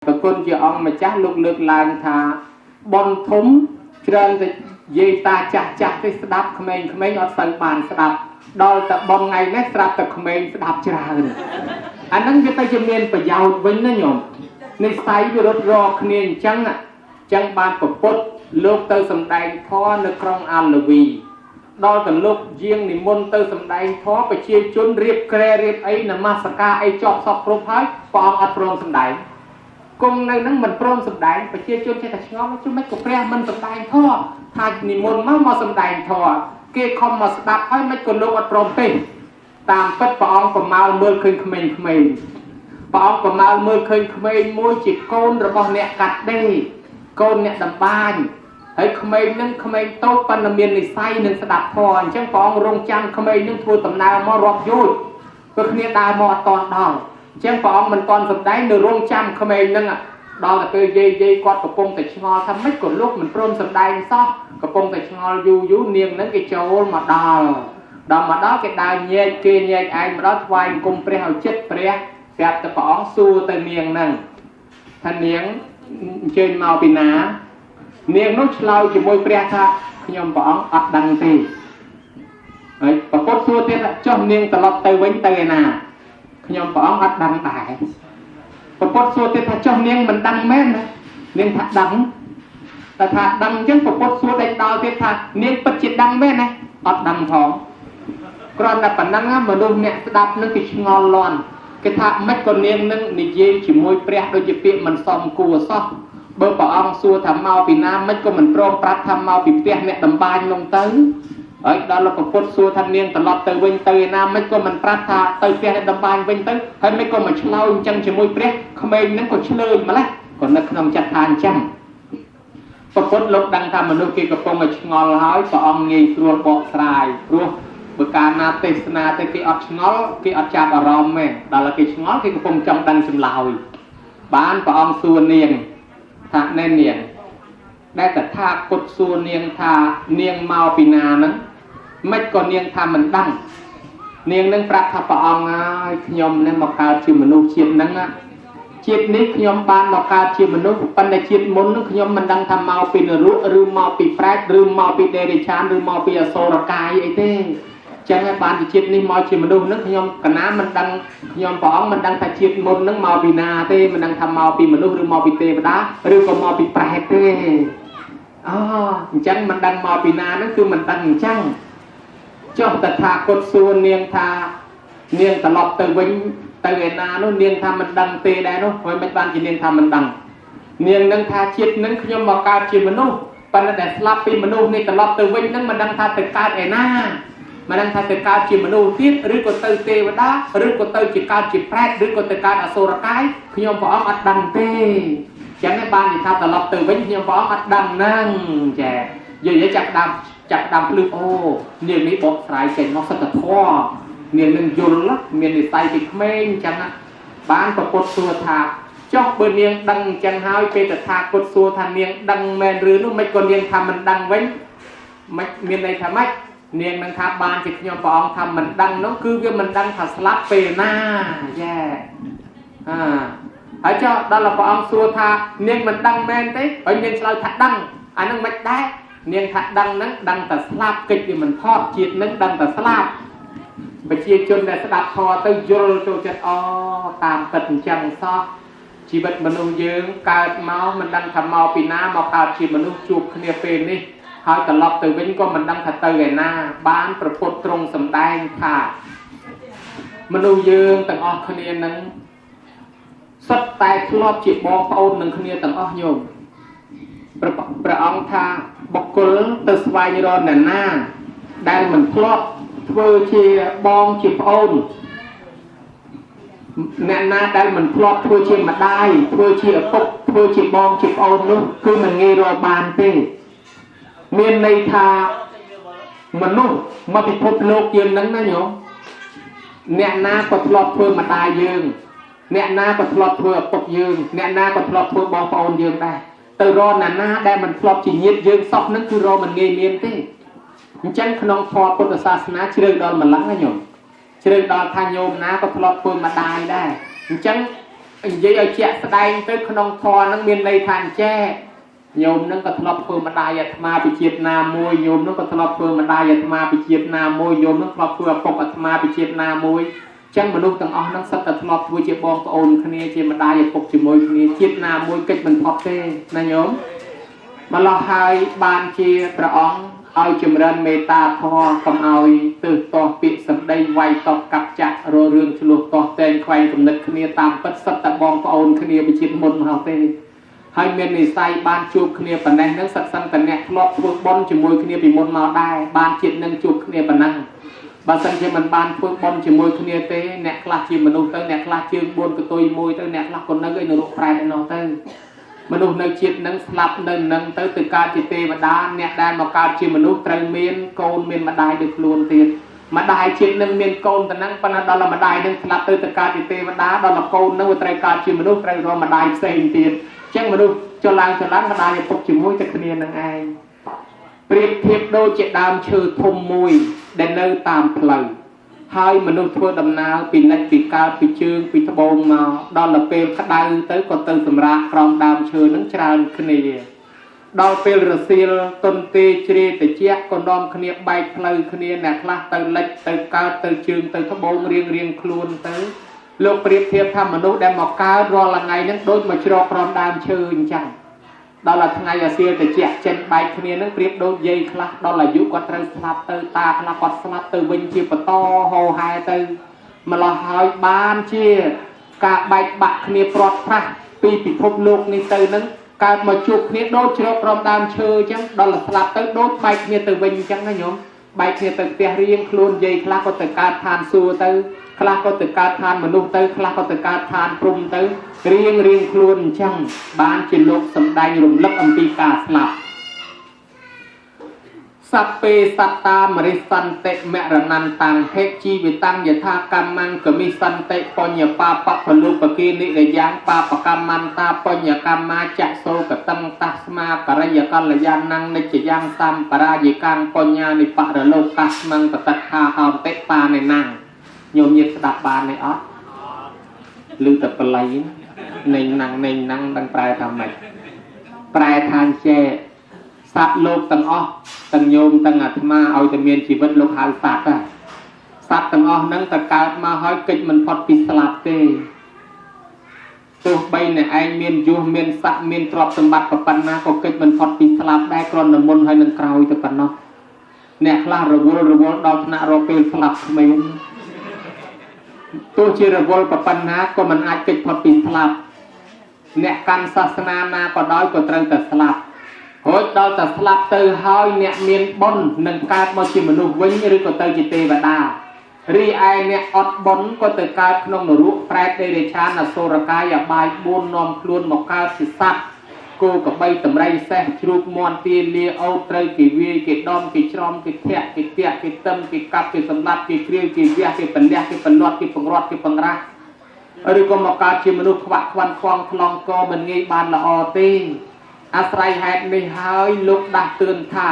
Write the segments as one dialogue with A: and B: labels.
A: ตะกุนจะอองมาจ้าลูกเลือกลางทาบอลทุ่มเชิญแต่เยตาจักที่สดับขมิ้นอดสังบานสดับดอลแต่บอลไงแม่สดับแต่ขมิ้นสดับจราเลยอันนั้นจะไปจะเมียนประยาวไว้นะโยมในไซด์รถรอขมิ้นจังบานปปดลูกเตอร์สำแดงท้อในครองอัลลวีดอลแต่ลูกเยียงนิมนต์เตอร์สำแดงท้อไปเชียร์จุนเรียบแกรเรียบไอ้นมาสกาไอ้จอบสอบโปรไฟล์ปองอัตโรมสำแดงกงในนั้นมันโปรมสำแดงไปเชียร์จุนใช้แต่ช้อมจุนไม่กบแปรมันสำแดงท้อทายนิมนต์มาสำแดงท้อเกี่ยคอมมาสดับให้ไม่กดลูกอัตโรมตีตามเป็ดปองประมาณเมื่อคืนขมิ้นปองประมาณเมื่อคืนขมิ้นมวยจิกโกนระบบเนี่ยกัดได้โกนเนี่ยดำบานไอ้ขมิ้นนั่งขมิ้นโต๊ะปันน้ำเมียนในไส้หนึ่งสดับพอจังปองรงจังขมิ้นนั่งทัวตำนามารอบยุดก็เนี่ยได้มอตอนดองจังปองมันตอนสุดได้ในรงจังขมิ้นนั่งอ่ะดองแต่เกยเย่กอดกระปงแต่ชงอทำไม่กดลูกมันโปรมสุดได้ซอกระปงแต่ชงอยูเนียงนั่งกิโจมาดาวมาดาวcái đào nhẹ kia nhẹ ai mà đó quay cùng pre hậu chết pre đẹpแต่ปองสู้แต่เนียงนั่งท่านเนียงเชิญมาปีนาเนียงนุชเราจะมวยเปรียท่าขยมปองอัดดังตีไอ้ปะปดซัวเตี้ยจ้องเนียงตลอดเตยเว้นเตยนาขยมปองอัดดังตายปะปดซัวเตี้ยจ้องเนียงมันดังแม่นนะเนียงถัดดังแต่ถัดดังจังปะปดซัวได้ดาวเตี้ยถัดเนียงปัจจิตดังแม่นนะอัดดังทองกรอนแต่ปนังอ่ะมาดูเนี่ยสดับนึกติดงอลอนกระทะไม่คนเนียงนึงนิเยจิมวยเปรียโดยจะเปียมันซอมกัวซอกเบอร์ปองซัวทำเมาปีน้ำไม่ก็มันโปรปรัดทำเมาปีเปียเนี่ยดำบานลงเตยไอ้ดอลเราปดซัวทันเนียงตลอดเตยเวงเตยน้ำไม่ก็มันปรัดทาเตยเปียเนี่ยดำบานเวงเตยให้ไม่ก็มันเฉลาจังจิมวยเปรียขมิ้นนั้นก็เฉลยมาละก่อนนักขนมจัดทานจังปดลดดังทำมันดูกีกระปงมาชงอลหายปองเงยรัวเบาสลายรัวบการนาเตสนาเตกิอัดชงอลกิอัดจับอารมณ์ไหมดาลกิชงอลกิกระปงจำดังจำลาวบ้านปองซัวเนียงทาแน่เนียงได้แต่ทากดซัวเนียงทาเนียงเมาปีนานั้นไม่ก็เนียงทามันดังเนียงนั้นปรักทาปองง่ายขยมนั้นมาการชิมนุษย์เชียนนั้นอ่ะเชียนนี้ขยมบ้านมาการชิมนุษย์ปันในเชียนมนนั้นขยมมันดังทาเมาปีนรุหรือเมาปีแปรหรือเมาปีเดริชานหรือเมาปีอโศรกายไอ้เต้จังไงบ้านที่เชียนนี้มาชิมนุษย์นั้นขยมกันน้ำมันดังขยมปองมันดังทาเชียนมนนั้นเมาปีนาเต้มันดังทาเมาปีมนุษย์หรือเมาปีเตปดาหรือก็เมาปีแปรเต้จังมันดังเมาปีนานั่นคือมันดังจังเจ้าแต่ทากดซัวเนียงทาเนียงตลอดเตยวิญเตยนาโน่เนียงทามันดังเตยได้โน่หอยไม่บ้านจีเนียงทามันดังเนียงนั่งทาเชียนนั่งขยมบอกการจีมนุษย์ปันแต่สลับปีมนุษย์นี่ตลอดเตยวิญนั่งมันดังทาเตยการเอนามันดังทาเตยการจีมนุษย์ที่หรือก็เตยเตวดาหรือก็เตยจีการจีแพรหรือก็เตยการอโศรกายขยมบอกอัดดังเตจังในบ้านที่ทาตลอดเตยวิญขยมบอกอัดดังนั่งแจเยอะๆจับดำพลึกโอ้เนียงนี้บอกสายเก่งนอกสัตว์ท่อเนียงนึงยุนละเนียงในไตติดเม้งจังนะบ้านประกฏสัวทาจอกเบอร์เนียงดังจังหายเป็นแต่ทากดสัวทานเนียงดังแมนหรือนุ่มไม่ก็เนียงทำมันดังไว้ไม่เนียงในทำไมเนียงนังทาบ้านจิตยอมปองทำมันดังน้องคือว่ามันดังถัดสลับเปน่าแย่ไอ้เจ้าดังละปองสัวทาเนียงมันดังแมนเต้ไอ้เนียงเราถัดดังอันนั้นไม่ได้เนียงถัดดังนั้นดังแต่สลับกิจที่มันทอดจิตนั้นดังแต่สลับไปเชียร์จนแต่สลับทอเตยโยลโจจัดตามตัดจังซอกชีวิตมนุษย์ยืงการเมามันดังทำเมาปีน้าเมาการชีมนุษย์จูบเนียเป็นนี่หายตลอดเตยวิญก็มันดังถัดเตยหน้าบ้านประพฤติตรงสำแดงค่ะมนุษย์ยืงต่างออกเนียนั้นสัตแต่ครอบจีบบองเป้าหนึ่งเนียต่างออกโยมประองทาบกลตสวายรอนหน้าได้เหมือนครอบเพื่อชีบองจีบโอนแน่นาได้เหมือนครอบเพื่อชีมาได้เพื่อชีปกเพื่อชีบองจีบโอนนู้คือมันเงยรอบานเต้เมียนในทามนุษย์มาพิภพโลกยืนนั้นนะโยมแน่นาก็ครอบเพื่อมาได้ยืนแน่นาก็ครอบเพื่อปกยืนแน่นาก็ครอบเพื่อบองโอนยืนได้แต่รอหน้าได้มันครอบจีเงียบยืนซอกนั่นคือรอมันเงยเมียนเต้จังขนมพอพุทธศาสนาเชื่อดอนมันลังนะโยมเชื่อดอนทางโยมนะก็ครอบเพื่อมาได้จัง vậy ở chẹt đây tới không thò nó miền đây thành che nhôm nó có thọp phương mà đại mà bị triệt nam môi nhôm nó có thọp phương mà đại mà bị triệt nam môi nhôm nó thọp phương phục mà bị triệt nam môi chẳng mà lúc tầng ó nó sắp tập thọp với triệt bom ôn khné triệt mà đại phục chỉ môi khné triệt nam môi kịch mình thọp tê na nhôm mà lo hai ban chiaประអងឲ្យចម្រើនមេត្តាធម៌កុំឲ្យទើសទាស់ពាក្យសម្ដីវាយតបកាប់ចាក់ររឿងឆ្លោះទាស់តែងខ្វែងគំនិតគ្នាតាមពិតសិតតែបងប្អូនគ្នាវិជាតិមុនមកទេហើយមាននិស័យបានជួបគ្នាប៉ុណ្ណេះនឹងសិតសិនតែអ្នកធ្លាប់ធ្វើបុណ្យជាមួយគ្នាពីមុនមកដែរបានជាតិនឹងជួបគ្នាប៉ុណ្ណឹងបើសិនជាមិនបានធ្វើបុណ្យជាមួយគ្នាទេអ្នកខ្លះជាមនុស្សទៅអ្នកខ្លះជើង4កតុយមួយទៅអ្នកខ្លះក៏នៅឯនរកប្រែទៅនោះទៅមនុស្សនៅជាតិនឹងស្លាប់នៅនឹងទៅកើតជាទេវតាអ្នកដែលមកកើតជាមនុស្សត្រូវមានកូនមានម្ដាយដូចខ្លួនទៀតម្ដាយជាតិនឹងមានកូនទៅនឹងប៉ុន្តែដល់ម្ដាយនឹងស្លាប់ទៅកើតជាទេវតាដល់កូននឹងត្រូវកើតជាមនុស្សត្រូវរកម្ដាយផ្សេងទៀតអញ្ចឹងមនុស្សចលឡើងម្ដាយឪពុកជាមួយតែគ្នានឹងឯងប្រៀបធៀបដូចជាដើមឈើធំមួយដែលនៅតាមផ្លូវហើយមនុស្សធ្វើដំណើរពីលិចពីកើតពីជើងពីត្បូងមកដល់ទៅពេលក្តៅទៅក៏ទៅសម្រាកក្រោមដើមឈើនឹងច្រើនគ្នាដល់ពេលរសៀលទុនទេជ្រេតិចក៏នាំគ្នាបែកផ្លូវគ្នាអ្នកខ្លះទៅលិចទៅកើតទៅជើងទៅត្បូងរៀងខ្លួនទៅលោកប្រៀបធៀបថាមនុស្សដែលមកកើតរាល់ថ្ងៃហ្នឹងដូចមកជ្រកក្រោមដើមឈើអញ្ចឹងដល់ថ្ងៃអាសៀលតិចចេញបែកគ្នានឹងប្រៀបដូចយាយខ្លះដល់អាយុគាត់ត្រូវស្លាប់ទៅតាខ្លះគាត់ស្លាប់ទៅវិញជាបន្តហោហែទៅម្ល៉េះហើយបានជាការបែកបាក់គ្នាព្រាត់ប្រាសពីពិភពលោកនេះទៅនឹងកើតមកជួបគ្នាដូចជ្រកក្រោមដើមឈើអញ្ចឹងដល់ស្លាប់ទៅដូចបែកគ្នាទៅវិញអញ្ចឹងណាញោមបែកគ្នាទៅផ្ទះរៀងខ្លួនយាយខ្លះក៏ទៅកើតឋានសួគ៌ទៅខ្លះក៏ទៅកើតឋានមនុស្សទៅខ្លះក៏ទៅកើតឋានព្រំទៅរៀងខ្លួនអញ្ចឹងបានជាលោកសម្ដែងរំលឹកអំពីការស្លាប់សัพពេសត្តាមរិសន្តិមរណន្តាំហេជីវិតាំយថាកម្មੰកមិសន្តិបញ្ញបាបពលុបគិនិរយ៉ាងបាបកម្មន្តាបញ្ញកម្មាចសោកតੰតស្មាករិយកល្យាណੰនិច្ចយ៉ាងសម្បរាយកាំបញ្ញានិបរលោកាស្មੰបតថាអន្តិបានេណੰញោមញាតិស្ដាប់បានទេអត់ឮតែបល័យនេញណងដឹងប្រែថាម៉េចប្រែថាចេសត្វលោកទាំងអស់ទាំងញោមទាំងអាត្មាឲ្យតែមានជីវិតលោកហៅសត្វហ្នឹងសត្វទាំងអស់ហ្នឹងតែកើតមកហើយកិច្ចមិនផុតពីស្លាប់ទេទោះបីអ្នកឯងមានយុះមានស័ក្តិមានទ្រព្យសម្បត្តិប៉ុណ្ណាក៏កិច្ចមិនផុតពីស្លាប់ដែរគ្រាន់តែមុនហើយនឹងក្រោយទៅប៉ុណ្ណោះអ្នកខ្លះរវល់ដល់ថ្នាក់រកពេលស្លាប់គ្មានទោះជារវល់ប៉ុណ្ណាក៏មិនអាចកិច្ចផុតពីស្លាប់អ្នកកាន់សាសនាណាក៏ដោយក៏ត្រូវតែស្លាប់រួចដល់តែស្លាប់ទៅហើយអ្នកមានបុណ្យនឹងកើតមកជាមនុស្សវិញឬក៏ទៅជាទេវតារីឯអ្នកអត់បុណ្យក៏ទៅកើតក្នុងនរកប្រែតទេរឆានអសុរកាយអបាយ4នាំខ្លួនមកកើតជាសត្វគោក្របីតម្រៃសេះជ្រូកមាន់ទាលាអូតត្រូវគេវាយគេដំគេច្រំគេធាក់គេទាក់គេតឹមគេកាប់គេសម្លាប់គេគ្រាវគេវះគេបលះគេបន្លាត់គេបង្រាត់គេបង្រាស់ឬក៏មកកើតជាមនុស្សខ្វាក់ខ្វាន់ខ្វងខ្លងកមិនងាយបានល្អទេអាស្រ័យហេតុនេះហើយលោកដាស់តឿនថា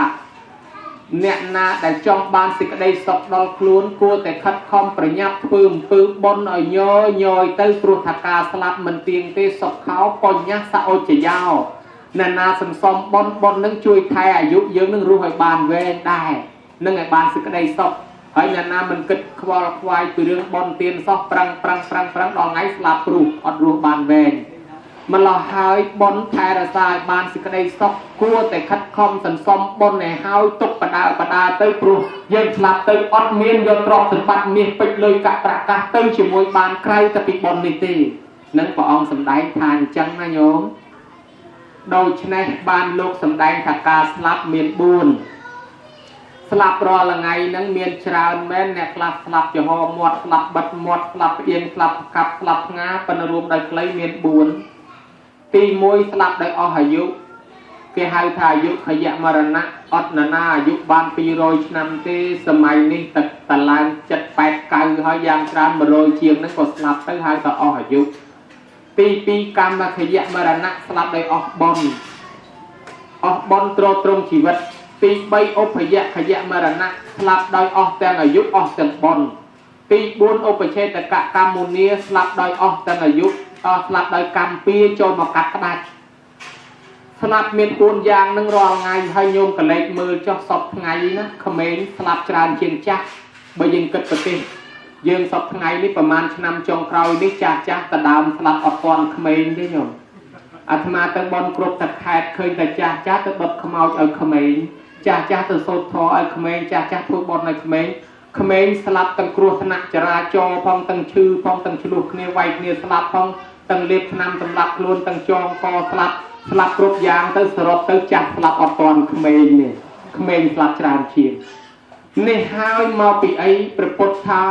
A: អ្នកណាដែលចង់បានសេចក្តីសុខដល់ខ្លួនគួរតែខិតខំប្រញាប់ធ្វើអំពើបុណ្យឲ្យញយទៅព្រោះថាការស្លាប់មិនទៀងទេសុខខោបញ្ញសអុចយោអ្នកណាសន្សំបុណ្យនឹងជួយថែអាយុយើងនឹងរស់ឲ្យបានវែងដែរនឹងឲ្យបានសេចក្តីសុខហើយអ្នកណាមិនគិតខ្វល់ខ្វាយពីរឿងបុណ្យទានសោះប្រឹងដល់ថ្ងៃស្លាប់ព្រោះអត់រស់បានវែងម្ល៉េះហើយបុណ្យថែរក្សាឲ្យបានសេចក្តីសុខគួរតែខិតខំសន្សំបុណ្យឲ្យហើយទុកបដាទៅព្រោះយើងស្លាប់ទៅអត់មានយកទ្រព្យសម្បត្តិមាសពេជ្រលុយកាក់ប្រាក់កាសទៅជាមួយបានក្រៅតែពីបុណ្យនេះទេនឹងព្រះអង្គសម្ដែងថាអញ្ចឹងណាញោមដូច្នេះបានលោកសម្ដែងថាការស្លាប់មាន4ស្លាប់រាល់ថ្ងៃហ្នឹងមានច្រើនមែនអ្នកខ្លះស្លាប់ចំហមាត់ស្លាប់បិទមាត់ស្លាប់ផ្អៀងស្លាប់កាប់ស្លាប់ផ្ងាប៉ុន្តែរួមដោយខ្លីមាន4ទី1ស្លាប់ដោយអស់អាយុគេហៅថាអាយុខយមរណៈអត់ណាអាយុបាន200ឆ្នាំទេសម័យនេះទឹកតឡើង7 8 9ហើយយ៉ាងច្រើន100ជាងហ្នឹងក៏ស្លាប់ទៅហៅថាអស់អាយុទី2កម្មខយមរណៈស្លាប់ដោយអស់បុណ្យទ្រទ្រង់ជីវិតទី3ឧបយខយមរណៈស្លាប់ដោយអស់ទាំងអាយុអស់ទាំងបុណ្យទី4ឧបឆេតកកម្មមុនីស្លាប់ដោយអស់ទាំងអាយុ ស្លាប់ដោយកម្មពីចូលមកកាត់ក្តាច់ស្លាប់មាន4យ៉ាងនឹងរាល់ថ្ងៃហើយញោមកលេចមើលចុះសពថ្ងៃណាក្មេងស្លាប់ច្រើនជាងចាស់បើយើងគិតប្រទេសយើងសពថ្ងៃនេះប្រហែលឆ្នាំចុងក្រោយនេះចាស់តដើមស្លាប់អត់ទាន់ក្មេងទេញោមអាត្មាទៅបនគ្រប់ទឹកខេត្តឃើញតែចាស់ទៅដុតខ្មោចឲ្យក្មេងចាស់ទៅសូត្រធម៌ឲ្យក្មេងចាស់ធ្វើបនឲ្យក្មេងស្លាប់ទាំងគ្រោះថ្នាក់ចរាចរណ៍ផងទាំងឈឺផងទាំងឆ្លោះគ្នាវាយគ្នាស្លាប់ផងទាំងលេបថ្នាំសម្លាប់ខ្លួនទាំងចងកស្លាប់គ្រប់យ៉ាងទៅសរុបទៅចាស់ស្លាប់អត់ទាន់ក្មេងនេះក្មេងស្លាប់ច្រើនជាងនេះហើយមកពីអីព្រះពុទ្ធថា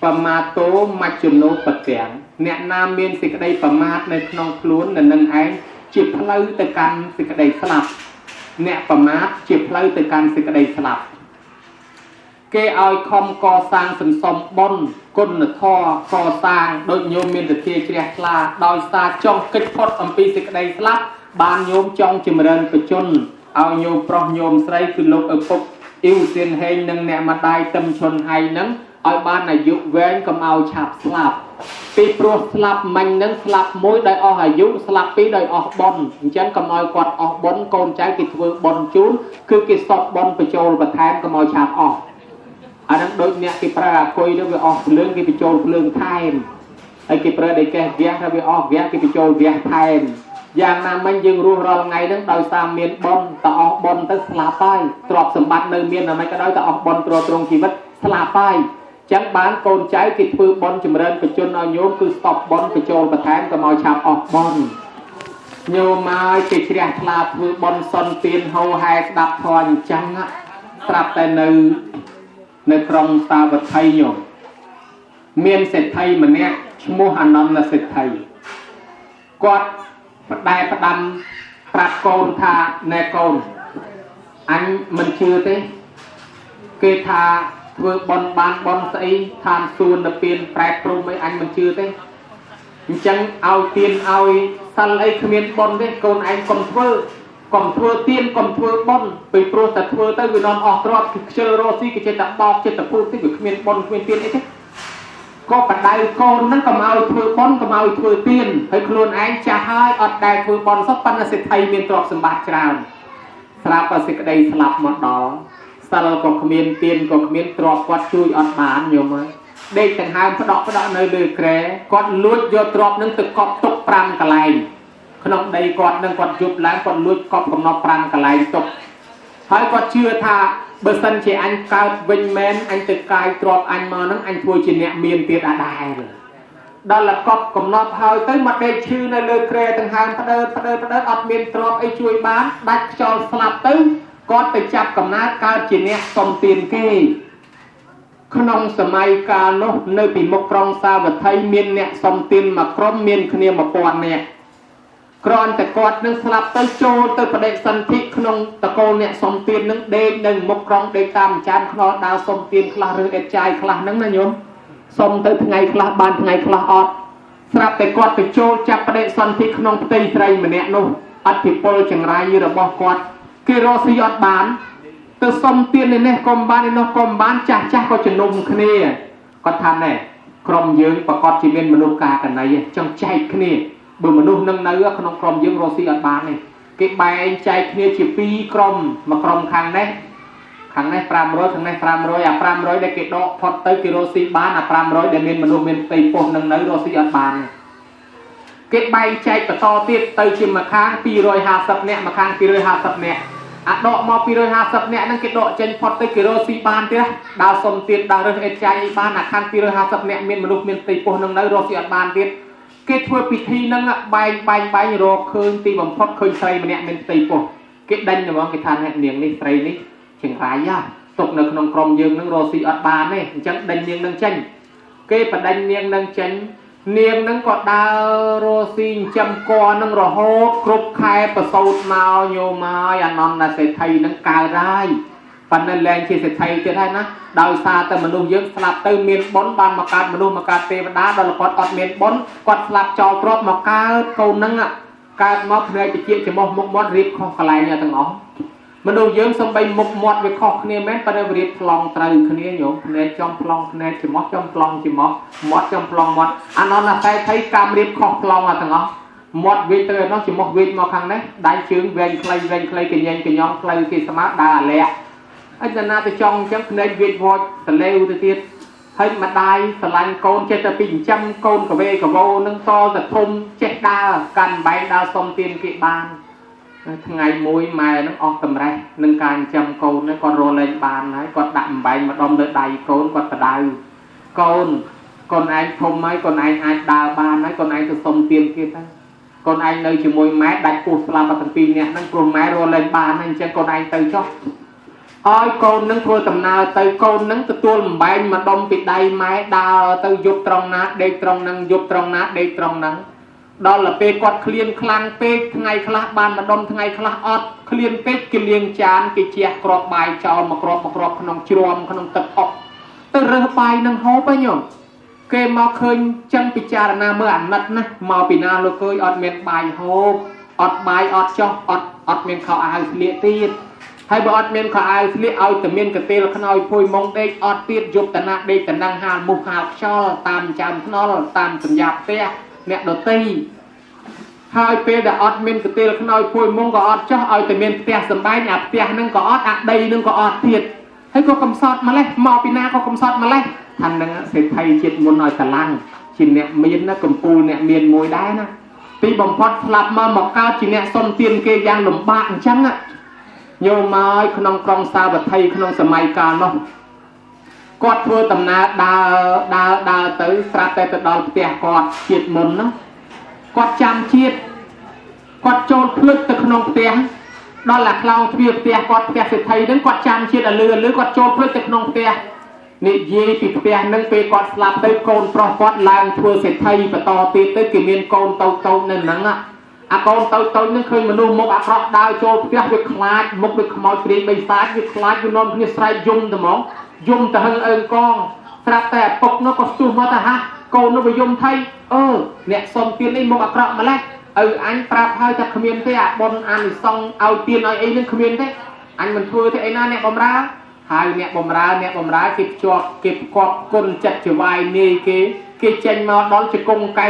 A: បមាទោមជ្ឈនោបទាំងអ្នកណាមានសេចក្តីប្រមាទនៅក្នុងខ្លួននៅនឹងឯងជាផ្លូវទៅកាន់សេចក្តីស្លាប់អ្នកប្រមាទជាផ្លូវទៅកាន់សេចក្តីស្លាប់គេឲ្យខំកសាងសន្សំបុណ្យគុណធម៌កសាងដោយញោមមានទធាជ្រះថ្លាដោយសារចង់កិច្ចផុតអំពីសេចក្តីស្លាប់បានញោមចង់ចម្រើនបជនឲ្យញោមប្រុសញោមស្រីគឺលោកឪពុកអ៊ីវសៀនហេងនិងអ្នកម្ដាយទឹមឈុនហៃនឹងឲ្យបានអាយុវែងកុំឲ្យឆាប់ស្លាប់ពីព្រោះស្លាប់មិញនឹងស្លាប់មួយដោយអស់អាយុស្លាប់ពីរដោយអស់បុណ្យអញ្ចឹងកុំឲ្យគាត់អស់បុណ្យកូនចៅគេធ្វើបុណ្យជូនគឺគេសពបុណ្យបញ្ចូលបន្ថែមកុំឲ្យឆាប់អស់អានឹងដូចអ្នកគេប្រើអាគុយទៅវាអស់ភ្លើងគេបញ្ចូលភ្លើងថែមហើយគេប្រើដេកេះវះថាវាអស់វះគេបញ្ចូលវះថែមយ៉ាងណាមិញយើងរស់រាល់ថ្ងៃហ្នឹងដោយសារមានបុណ្យតអស់បុណ្យទៅស្លាប់ហើយទ្រព្យសម្បត្តិនៅមានអ្វីក៏ដោយតអស់បុណ្យទ្រទ្រង់ជីវិតស្លាប់ហើយចឹងបានកូនចៅគេធ្វើបុណ្យចម្រើនបជនឲ្យញោមគឺស្តប់បុណ្យបញ្ចូលបន្ថែមកុំឲ្យឆាប់អស់បុណ្យញោមមកគេជ្រះថ្លាធ្វើបុណ្យសុនទានហូហែស្ដាប់ធម៌អញ្ចឹងស្រាប់តែនៅក្រុងសាវត្ថីញោមមានសេដ្ឋីម្នាក់ឈ្មោះអនន្តសេដ្ឋីគាត់ផ្ដាំប្រាប់កូនថាណែកូនអញមិនជឿទេគេថាធ្វើបន់បានបន់ស្អីឋានសួគ៌និព្វានប្រែតព្រំអីអញមិនជឿទេអញ្ចឹងឲ្យទៀនឲ្យសិលអីគ្មានបន់ទេកូនឯងកុំធ្វើទៀនកុំធ្វើបន់ពីព្រោះតែធ្វើទៅវានាំអស់ទ្រព្យខ្ជិលរស់ស៊ីគេចេះតែបោកចិត្តតែពូទីវាគ្មានបន់គ្មានទៀនអីទេក៏បដៅកូនហ្នឹងកុំឲ្យធ្វើបន់កុំឲ្យធ្វើទៀនហើយខ្លួនឯងចាស់ហើយអត់ដែលធ្វើបន់សោះប៉ុន្តែសេដ្ឋីមានទ្រព្យសម្បត្តិច្រើនស្រាប់តែសេចក្តីស្លាប់មកដល់សិលក៏គ្មានទៀនក៏គ្មានទ្រព្យគាត់ជួយអត់បានញោមហើយដេកដង្ហើមផ្ដក់នៅលើក្រែគាត់លួចយកទ្រព្យនឹងទៅកប់ទុក5កន្លែងក្នុងដីគាត់នឹងគាត់យប់ឡើងគាត់លួចកប់កំណត់5កន្លែងទុកហើយគាត់ជឿថាបើសិនជាអញកើតវិញមែនអញទៅកាយទ្រព្យអញមកនឹងអញធ្វើជាអ្នកមានទៀតអាដែរដល់លកប់កំណត់ហើយទៅមកដេកឈឺនៅលើក្រែដង្ហើមផ្ដើអត់មានទ្រព្យអីជួយបានដាច់ខ្យល់ស្លាប់ទៅគាត់ទៅចាប់កំណើតកើតជាអ្នកសុំទានគេក្នុងសម័យកាលនោះនៅពីមុខក្រុងសាវត្ថីមានអ្នកសុំទានមួយក្រុមមានគ្នា1000នាក់គ្រាន់តែគាត់នឹងស្លាប់ទៅចូលទៅបដិសន្ធិក្នុងតកូលអ្នកសុំទាននឹងដេកនៅមុខក្រុងដេកតាមចានខ្នោដើរសុំទានខ្លះឬអេតចាយខ្លះហ្នឹងណាញោមសុំទៅថ្ងៃខ្លះបានថ្ងៃខ្លះអត់ស្រាប់តែគាត់ទៅចូលចាប់បដិសន្ធិក្នុងផ្ទៃស្រីម្នាក់នោះអធិពលចង្រៃរបស់គាត់គេរស់ស៊ីអត់បានទៅសុំទាននេះកុំបាននោះកុំបានចាស់ក៏ជំនុំគ្នាគាត់ថាណែក្រុមយើងប្រកាសជាមានមនុស្សការកណីចង់ចែកគ្នាបើមនុស្សនឹងនៅក្នុងក្រុមយើងរស់ស៊ីអត់បានទេគេបែងចែកគ្នាជា2ក្រុមមួយក្រុមខាងនេះ500ខាងនេះ500អា500ដែលគេដកផុតទៅគេរស់ស៊ីបានអា500ដែលមានមនុស្សមានផ្ទៃពោះនឹងនៅរស់ស៊ីអត់បានគេបែងចែកបន្តទៀតទៅជាមួយខាង250នាក់មួយខាង250នាក់អាដកមក250នាក់ហ្នឹងគេដកចេញផុតទៅគេរស់ស៊ីបានទៀតដើរសុំទៀតដើររើសអេតចាយអីបានអាខាង250នាក់មានមនុស្សមានផ្ទៃពោះនឹងនៅរស់ស៊ីអត់បានទៀតគេធ្វើពិធីហ្នឹងបែងរកឃើញទីបំផុតឃើញស្រីម្នាក់មានផ្ទៃពោះគេដេញហ្មងគេថានាងនេះស្រីនេះចង្រៃទុកនៅក្នុងក្រុមយើងហ្នឹងរស់ស៊ីអត់បានទេអញ្ចឹងដេញនាងហ្នឹងចេញគេបដិញនាងហ្នឹងចេញនាងហ្នឹងក៏ដើររស់ស៊ីចំកនឹងរហូតគ្រប់ខែប្រសូតមកញោមហើយអនន្តសេដ្ឋីហ្នឹងកើតហើយប៉ុន្តែលែងជាសេដ្ឋីទៀតហើយណាដោយសារតែមនុស្សយើងស្លាប់ទៅមានបុណ្យបានមកកើតមនុស្សមកកើតទេវតាដល់គាត់អត់មានបុណ្យគាត់ស្លាប់ចោលទ្រព្យមកកើតកូនហ្នឹងកើតមកភ្នែកតិចច្រមុះមុខមាត់រៀបខុសកន្លែងទាំងអស់ មនុស្សយើងសំបីមុខមាត់វាខុសគ្នាមែនប៉ុន្តែវារៀបប្លង់ត្រូវគ្នាញោមភ្នែកចំប្លង់ភ្នែកច្រមុះចំប្លង់ច្រមុះមាត់ចំប្លង់មាត់អានោះណាតែថៃកម្មរៀបខុសប្លង់ទាំងអស់មាត់វិញទៅឯនោះច្រមុះវិញមកខាងនេះដៃជើងវែងខ្លីកញ្ញែងកញ្ញងផ្លូវគេស្មើដើរអាលាក់អញ្ចឹងណាទៅចង់អញ្ចឹងភ្នែកវិញវត្តតលេវទៅទៀតហើយម្ដាយស្រឡាញ់កូនចេះតែពីចិញ្ចឹមកូនកវេកវោនឹងតទៅធំចេះដើរកាន់បែងដើរសុំទានគេបានថ្ងៃមួយម៉ែនឹងអស់តម្រេះនឹងការចិញ្ចឹមកូននេះគាត់រលែងបានហើយគាត់ដាក់អំបែងម្ដុំលើដៃកូនគាត់បដៅកូនឯងធំហើយកូនឯងអាចដើរបានហើយកូនឯងទៅសុំទានគេទៅកូនឯងនៅជាមួយម៉ែដាច់ពោះស្លាប់ទាំងពីរនាក់ហ្នឹងព្រោះម៉ែរលែងបានហើយអញ្ចឹងកូនឯងទៅចុះឲ្យកូននឹងធ្វើដំណើរទៅកូននឹងទទួលអំបែងម្ដុំពីដៃម៉ែដើរទៅយប់ត្រង់ណាដេកត្រង់ហ្នឹងយប់ត្រង់ណាដេកត្រង់ហ្នឹងដល់ទៅពេលគាត់ឃ្លានខ្លាំងពេកថ្ងៃខ្លះបានម្ដុំថ្ងៃខ្លះអត់ឃ្លានពេកគេលាងចានគេជះគ្រាប់បាយចោលមកគ្រាប់ក្នុងជ្រាំក្នុងទឹកអុកទៅរើសបាយនឹងហូបហ្នឹងញោមគេមកឃើញចឹងពិចារណាមើលអាណិតណាមកពីណាលោកអើយអត់មានបាយហូបអត់បាយអត់ចុះអត់មានខោអាវស្លៀកទៀតហើយបើអត់មានខោអាវស្លៀកឲ្យតែមានកន្ទេលខ្នើយភួយម៉ងដេកអត់ទៀតយប់តណាដេកតណឹងហាលមុខហាលខ្យល់តាមចាំខ្នល់តាមសញ្ញាផ្ទះអ្នកដតីហើយពេលដែលអត់មានកន្ទេលខ្នើយភួយម៉ងក៏អត់ចុះឲ្យតែមានផ្ទះសម្បែងអាផ្ទះហ្នឹងក៏អត់អាដីហ្នឹងក៏អត់ទៀតហើយក៏កំសត់ម្លេះមកពីណាក៏កំសត់ម្លេះថានឹងសេដ្ឋីជាតិមុនឲ្យតឡាំងជាអ្នកមានណាកំពូលអ្នកមានមួយដែរណាពីបំផុតស្លាប់មកកើតជាអ្នកសុំទានគេយ៉ាងលំបាកអញ្ចឹងញោមមកក្នុងក្រុងសាវត្ថីក្នុងសម័យកាលនោះគាត់ធ្វើដំណើរដើរទៅស្រាប់តែទៅដល់ផ្ទះគាត់ជាតិមុនណាគាត់ចាំជាតិគាត់ចូលភ្លឹកទៅក្នុងផ្ទះដល់អាខ្លោងទ្វារផ្ទះគាត់ផ្ទះសេដ្ឋីហ្នឹងគាត់ចាំជាតិឲ្យលឺគាត់ចូលភ្លឹកទៅក្នុងផ្ទះនិយាយពីផ្ទះហ្នឹងពេលគាត់ស្លាប់ទៅកូនប្រុសគាត់ឡើងធ្វើសេដ្ឋីបន្តទៀតទៅគេមានកូនតូចនៅហ្នឹងអាកូនតូចហ្នឹងឃើញមនុស្សមុខអាក្រក់ដើរចូលផ្ទះវាខ្លាចមុខវាខ្មោចព្រាយបិសាចវាខ្លាចវានាំគ្នាស្រែកយំទៅហ្មងយំទៅហឹងអើងកងស្រាប់តែឪពុកនោះក៏ស្ទុះមកទៅហាកូននោះវាយំថៃអ្នកសុំទាននេះមុខអាក្រក់ម្លេះឪអញប្រាប់ហើយថាគ្មានទេអាបុណ្យអានិសង្សឲ្យទានឲ្យអីនឹងគ្មានទេអញមិនធ្វើទេអីណាអ្នកបំរើហើយអ្នកបំរើគេភ្ជាប់គេប្រកបគុណចិត្តជាវាយនាយគេចេញមកដល់ជង្គង់កែ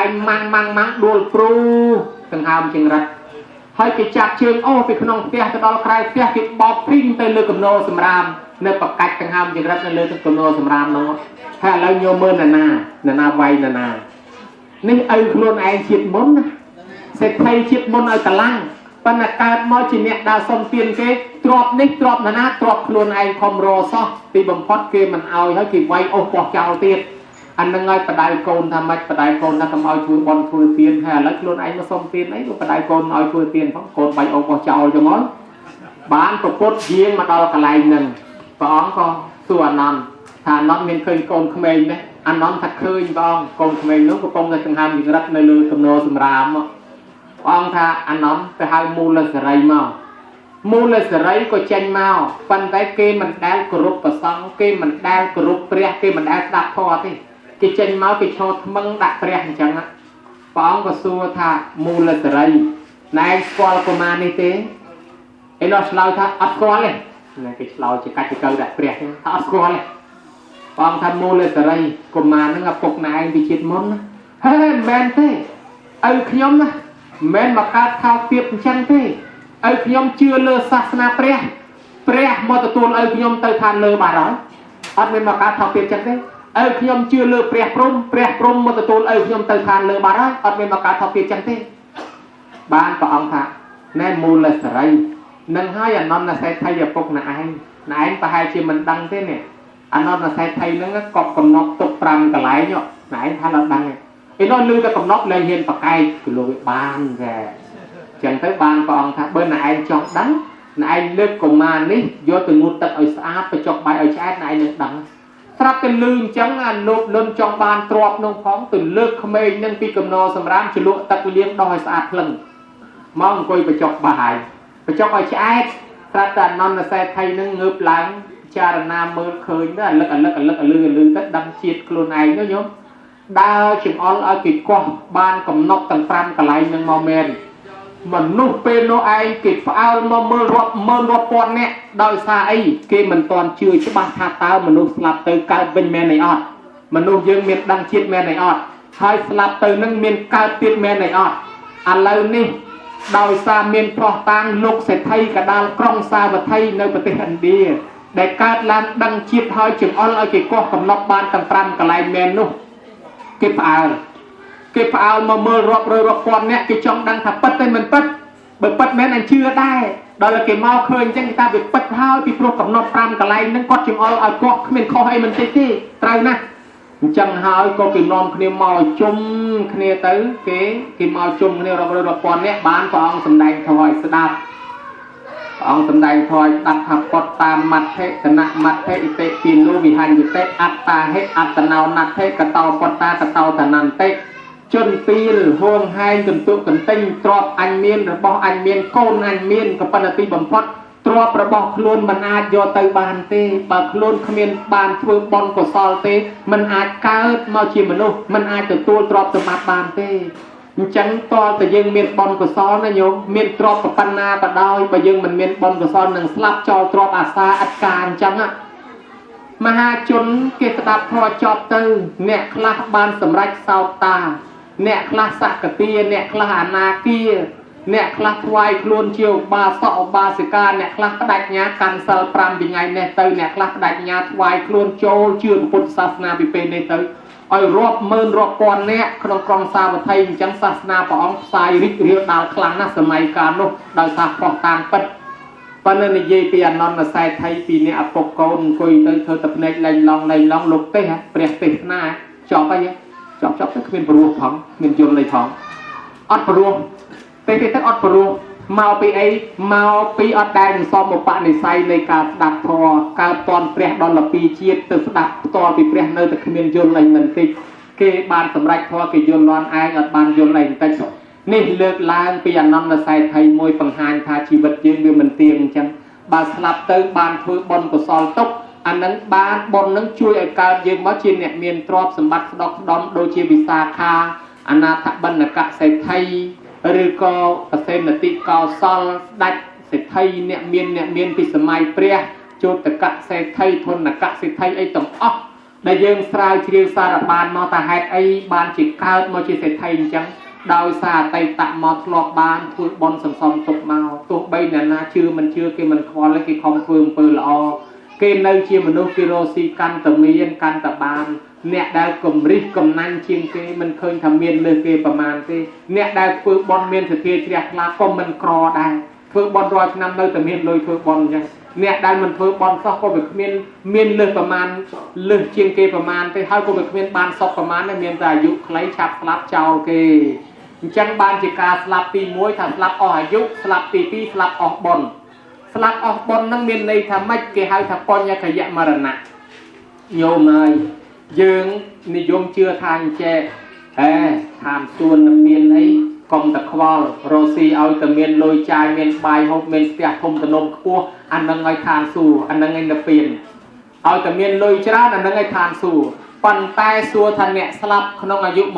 A: ងម៉ាំងដួលព្រូដង្ហើមចង្រិតហើយគេចាប់ជើងពីក្នុងផ្ទះទៅដល់ក្រៅផ្ទះគេបោកភីងទៅលើគំនរសម្រាមនៅបកាច់ដង្ហើមចង្រិតនៅលើគំនរសម្រាមនោះហើយឥឡូវញោមមើលណាវាយណានេះឪខ្លួនឯងជាតិមុនណាសេដ្ឋីជាតិមុនឲ្យតឡាំងប៉ុន្តែកើតមកជាអ្នកដើរសុំទានគេទ្របនេះទ្របណាទ្របខ្លួនឯងខំរសោះពីបំផុតគេមិនឲ្យហើយគេវាយបោះចោលទៀតអានឹងឲ្យបដៅកូនថាម៉េចបដៅកូនថាកុំឲ្យធ្វើបន់ធ្វើទានហើយឥឡូវខ្លួនឯងមកសុំទានអីក៏បដៅកូនឲ្យធ្វើទានផងកូនបាញ់បោះចោលចឹងហ្នឹងបានប្រពុតយាងមកដល់កន្លែងហ្នឹងព្រះអង្គក៏សួរអានន្ទថាអានន្ទមានឃើញកូនក្មេងទេអានន្ទថាឃើញព្រះអង្គកូនក្មេងនោះកំពុងតែចង្ហាន់ចង្រិតនៅលើគំនរសម្រាមព្រះអង្គថាអានន្ទទៅហៅមូលសេរីមកមូលសេរីក៏ចេញមកប៉ុន្តែគេមិនដែលគោរពព្រះសង្ឃគេមិនដែលគោរពព្រះគេមិនដែលស្ដាប់ធម៌ទេគេចេញមកគេឈរថ្មឹងដាក់ព្រះអញ្ចឹងព្រះអង្គក៏សួរថាមូលសេរីណែស្គាល់កុមារនេះទេឯនោះឆ្លើយថាអត់ស្គាល់ទេណែគេឆ្លើយជាកាច់ទៅដាក់ព្រះថាអត់ស្គាល់ទេព្រះអង្គថាមូលសេរីកុមារហ្នឹងឪពុកណែឯងពីជាតិមុនណាហើយមិនមែនទេឪខ្ញុំណាមិនមកកើតខោទៀតអញ្ចឹងទេឪខ្ញុំជឿលើសាសនាព្រះមកទទួលឪខ្ញុំទៅឋានលើបាត់ហើយអត់មានមកកើតខោទៀតចឹងទេឪខ្ញុំជឿលើព្រះព្រំមកទទួលឪខ្ញុំទៅឋានលើបាត់ហើយអត់មានមកកើតខោទៀតចឹងទេបានព្រះអង្គថាណែមូលសេរីនឹងហើយអនន្តសេដ្ឋីឪពុកណែឯងប្រហែលជាមិនដឹងទេនេះអនន្តសេដ្ឋីហ្នឹងក៏កំណត់ទុក5កន្លែងណែឯងថាដល់ដឹងឯនោះលឺតែកំណត់លែងហ៊ានប្រកែកគឺលោកបានតែចឹងទៅបានព្រះអង្គថាបើណែឯងចង់ដឹងណែឯងលើកកុមារនេះយកទៅងូតទឹកឲ្យស្អាតបញ្ចុកបាយឲ្យឆ្អែតណែឯងនឹងដឹងស្រាប់តែលឺអញ្ចឹងអាលោកលុនចង់បានទ្របនោះផងទៅលើកក្មេងនឹងពីកំណរសម្រាមជលក់ទឹកលាងដោះឲ្យស្អាតភ្លឹងមកអង្គុយបញ្ចុកបាយបញ្ចុកឲ្យឆ្អែតស្រាប់តែអនន្តសេដ្ឋីនឹងងើបឡើងចារណាមើលឃើញទៅអាលឹកលឺទៅដឹងជាតិខ្លួនឯងទៅញោមដើរចង្អុលឲ្យគេកោះបានកំណត់ទាំង5កន្លែងនឹងមកមែន mình nô pe nô ai kịp ao mà mơ rọp con nè đòi xa ấy kì mình toàn chưa chứ bác tha tao mình nô slap từ cao bên mẹ này ọt mình nô dương miền đăng chiết mẹ này ọt hai slap từ nâng miền cao tiết mẹ này ọt lâu ní đòi xa miền phò tang lục sẽ thay cả đal krong xa và thay nơi bờ tây hành đi để cao lan đăng chiết hơi chừng on ở cái co cầm nọc ban tầng pram cả lại mẹ nô cái phao mà mơ rọp con nè cái trong đang thập bát đây mình bát bởi bát mẹ anh chưaได้đó là cái mau khơi cho người ta bị bát hao bị pro cầm nọ pram cả lại nên con chừng ở con mình kho hay mình tê trời nè chẳng hao có cái non kia màu chung kia tới cái màu chung kia rọp con nè bán của ông sầm đành thôi sẽ đạp ông sầm đành thôi đặt thập cột tam mặt thế nặng mặt thế tê pin lu vì hành tê ắt ta hết ắt nào nặng thế cả tàu cột ta cả tàu ta nặng tê chân pi hôn hai cần tụ cần tinh trọp anh miên rồi bỏ anh miên côn anh miên có phần là ti bẩm phật trọp rồi bỏ luôn mình ai do tay bàn tê bà luôn miên bàn thưa bon của sol tê mình ai cao mau chỉ mình luôn mình ai từ tua trọp từ mặt bàn tê chẳng to từ dương miên bon của sol nó nhổ miên trọp của panna và đôi và dương mình miên bon của sol nâng slap cho trọp asa ắt can chẳng á mà hai chốn kia đạp thò chọp từ nè khla ban sầm rách sao ta nè khla sạc tia nè khla na kia nè khla thwai luôn chiều ba sọ ba sê ca nè khla đạch nhá can sal pram bị ngày nè từ nè khla đạch nhá thwai luôn châu chưa Phậtศาสนาbị pe nè từ oi rọp mơn rọp con nè trong con sa và thay chẳngศาสนาcủa ông sai rít riêu đào khlang naสมัยการនោះដោយសារខុសតាមពិតប៉ុន្តែនិយាយពីអនន្តស័យថៃពីអ្នកអពុកកូនអង្គុយទៅធ្វើតែភ្នែកលែងឡងលោកទេព្រះទេសនាចប់ហើយចប់ទៅគ្មានព្រោះផងគ្មានយល់អីផងអត់ព្រោះទេអត់ព្រោះមកពីអីមកពីអត់ដែលសំបបនិស័យនៃការស្ដាប់ធម៌កើតតនព្រះដល់លពីជាតិទៅស្ដាប់ផ្ទាល់ពីព្រះនៅតែគ្មានយល់អីមិនតិចគេបានសម្រេចធម៌គេយល់លន់ឯងអត់បានយល់អីបន្តិចនេះលើកឡើងពីអនន្តស័យថៃមួយបង្ហាញថាជីវិតយើងវាមិនទៀងអញ្ចឹងបើស្លាប់ទៅបានធ្វើបុណ្យកុសលទុកអានឹងបានបុណ្យនឹងជួយឲ្យកើតយើងមកជាអ្នកមានទ្រព្យសម្បត្តិស្ដុកស្ដំដូចជាវិសាខាអនាថបណ្ឌកសេដ្ឋីឬក៏ប្រសេនតិកោសលស្ដេចសេដ្ឋីអ្នកមានពីសម័យព្រះជោតកសេដ្ឋីធនកសេដ្ឋីអីទាំងអស់ដែលយើងស្រាវជ្រាវសារបានមកថាហេតុអីបានជាកើតមកជាសេដ្ឋីអញ្ចឹងដោយសារអតីតមកធ្លាប់បានធ្វើបុណ្យសន្សំទុកមកទោះបីអ្នកណាជឿមិនជឿគេមិនខ្វល់ទេគេខំធ្វើអំពើល្អគេនៅជាមនុស្សគេរស់ស៊ីកាន់តែមានកាន់តែបានអ្នកដែលគំរិះកំណាញ់ជាងគេមិនឃើញថាមានលើគេប្រមាណទេអ្នកដែលធ្វើបុណ្យមានសទ្ធាជ្រះថ្លាក៏មិនក្រដែរធ្វើបុណ្យរាល់ឆ្នាំនៅតែមានលុយធ្វើបុណ្យអញ្ចឹងអ្នកដែលមិនធ្វើបុណ្យសោះក៏វាគ្មានលើសប្រមាណលើសជាងគេប្រមាណទេហើយក៏វាគ្មានបានសុខប្រមាណដែរមានតែអាយុខ្លីឆាប់ស្លាប់ចោលគេអញ្ចឹងបានជាការស្លាប់ទី1ថាស្លាប់អស់អាយុស្លាប់ទី2ស្លាប់អស់បុណ្យស្លាប់អស់បុណ្យនឹងមានន័យថាម៉េចគេហៅថាបញ្ញខយមរណៈញោមហើយយើងនិយមជឿថាអញ្ចេះឋានសួគ៌នឹងមានអីកុំតែខ្វល់រស់ស៊ីឲ្យតែមានលុយចាយមានបាយហូបមានផ្ទះធំទំនំខ្ពស់អានឹងឲ្យឋានសួគ៌អានឹងឲ្យនិព្វានឲ្យតែមានលុយច្រើនអានឹងឲ្យឋានសួគ៌ប៉ុន្តែសួរថាអ្នកស្លាប់ក្នុងអាយុ20 30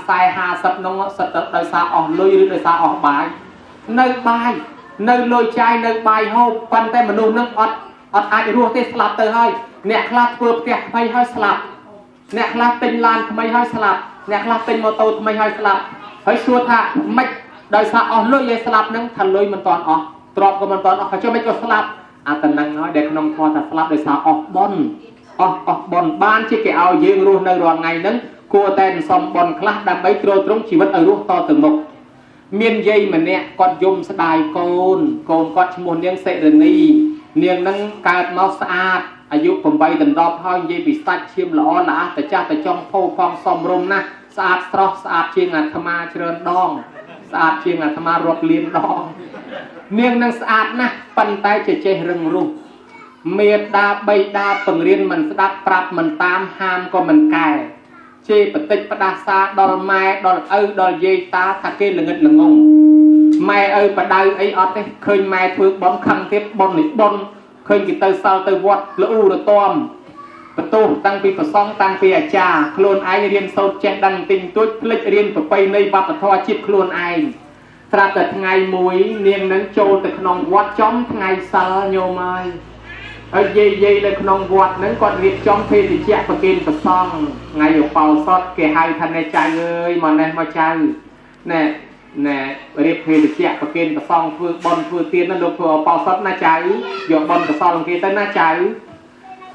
A: 40 50នោះសិតទៅដោយសារអស់លុយឬដោយសារអស់បាយនៅបាយនៅលុយចាយនៅបាយហូបប៉ុន្តែមនុស្សនឹងអត់អាចរស់ទេស្លាប់ទៅហើយអ្នកខ្លះធ្វើផ្ទះថ្មីហើយស្លាប់អ្នកខ្លះទិញឡានថ្មីហើយស្លាប់អ្នកខ្លះទិញម៉ូតូថ្មីហើយស្លាប់ហើយសួរថាម៉េចដោយសារអស់លុយឲ្យស្លាប់នឹងថាលុយមិនតាន់អស់ទ្រព្យក៏មិនតាន់អស់ហើយចុះម៉េចក៏ស្លាប់អាតំណឹងហើយដែលក្នុងធម៌ថាស្លាប់ដោយសារអស់បុណ្យអស់បុណ្យបានជាគេឲ្យយើងរស់នៅរាល់ថ្ងៃហ្នឹងគួរតែសំបុណ្យខ្លះដើម្បីទ្រទ្រង់ជីវិតឲ្យរស់តទៅមុខមានយាយម្នាក់គាត់យំស្ដាយកូនគាត់ឈ្មោះនាងសិរនីនាងហ្នឹងកើតមកស្អាតអាយុ8 ដណ្ដប់ហើយនិយាយពីសាច់ឈាមល្អល្អតែចាស់តែចង់ផោផងសំរុំណាស់ស្អាតស្រស់ស្អាតជាងអាត្មាច្រើនដងស្អាតជាងអាត្មារាប់លានដងនាងហ្នឹងស្អាតណាស់ប៉ុន្តែចេះរឹងរូសមេដាបៃតាបង្រៀនមិនស្ដាប់ប្រាប់មិនតាមហាមក៏មិនកែជេរបតិចផ្ដាសាដល់ម៉ែដល់ឪដល់យាយតាថាគេល្ងិតល្ងងម៉ែឪបដៅអីអត់ទេឃើញម៉ែធ្វើបន់ខឹងទៀតបន់នេះបន់ឃើញគេទៅសល់ទៅវត្តលូរទាំបន្ទោសតាំងពីប្រសង់តាំងពីអាចារ្យខ្លួនឯងរៀនសូត្រចេះដឹងទិញទួចភ្លេចរៀនប្រពៃណីវប្បធម៌ជាតិខ្លួនឯង ស្រាប់តែថ្ងៃមួយនាងនឹងចូលទៅក្នុងវត្តចំថ្ងៃសិលញោមហើយយាយនៅក្នុងវត្តហ្នឹងគាត់រៀបចំភេទជ្ជៈប្រគេនប្រសង់ថ្ងៃឧបោសថគេហៅថាអ្នកចៅអើយមកនេះមកចៅណែរៀបភេទជ្ជៈប្រគេនប្រសង់ធ្វើបុណ្យធ្វើទានណាលោកធ្វើឧបោសថណាចៅយកបុណ្យកុសលគេទៅណាចៅ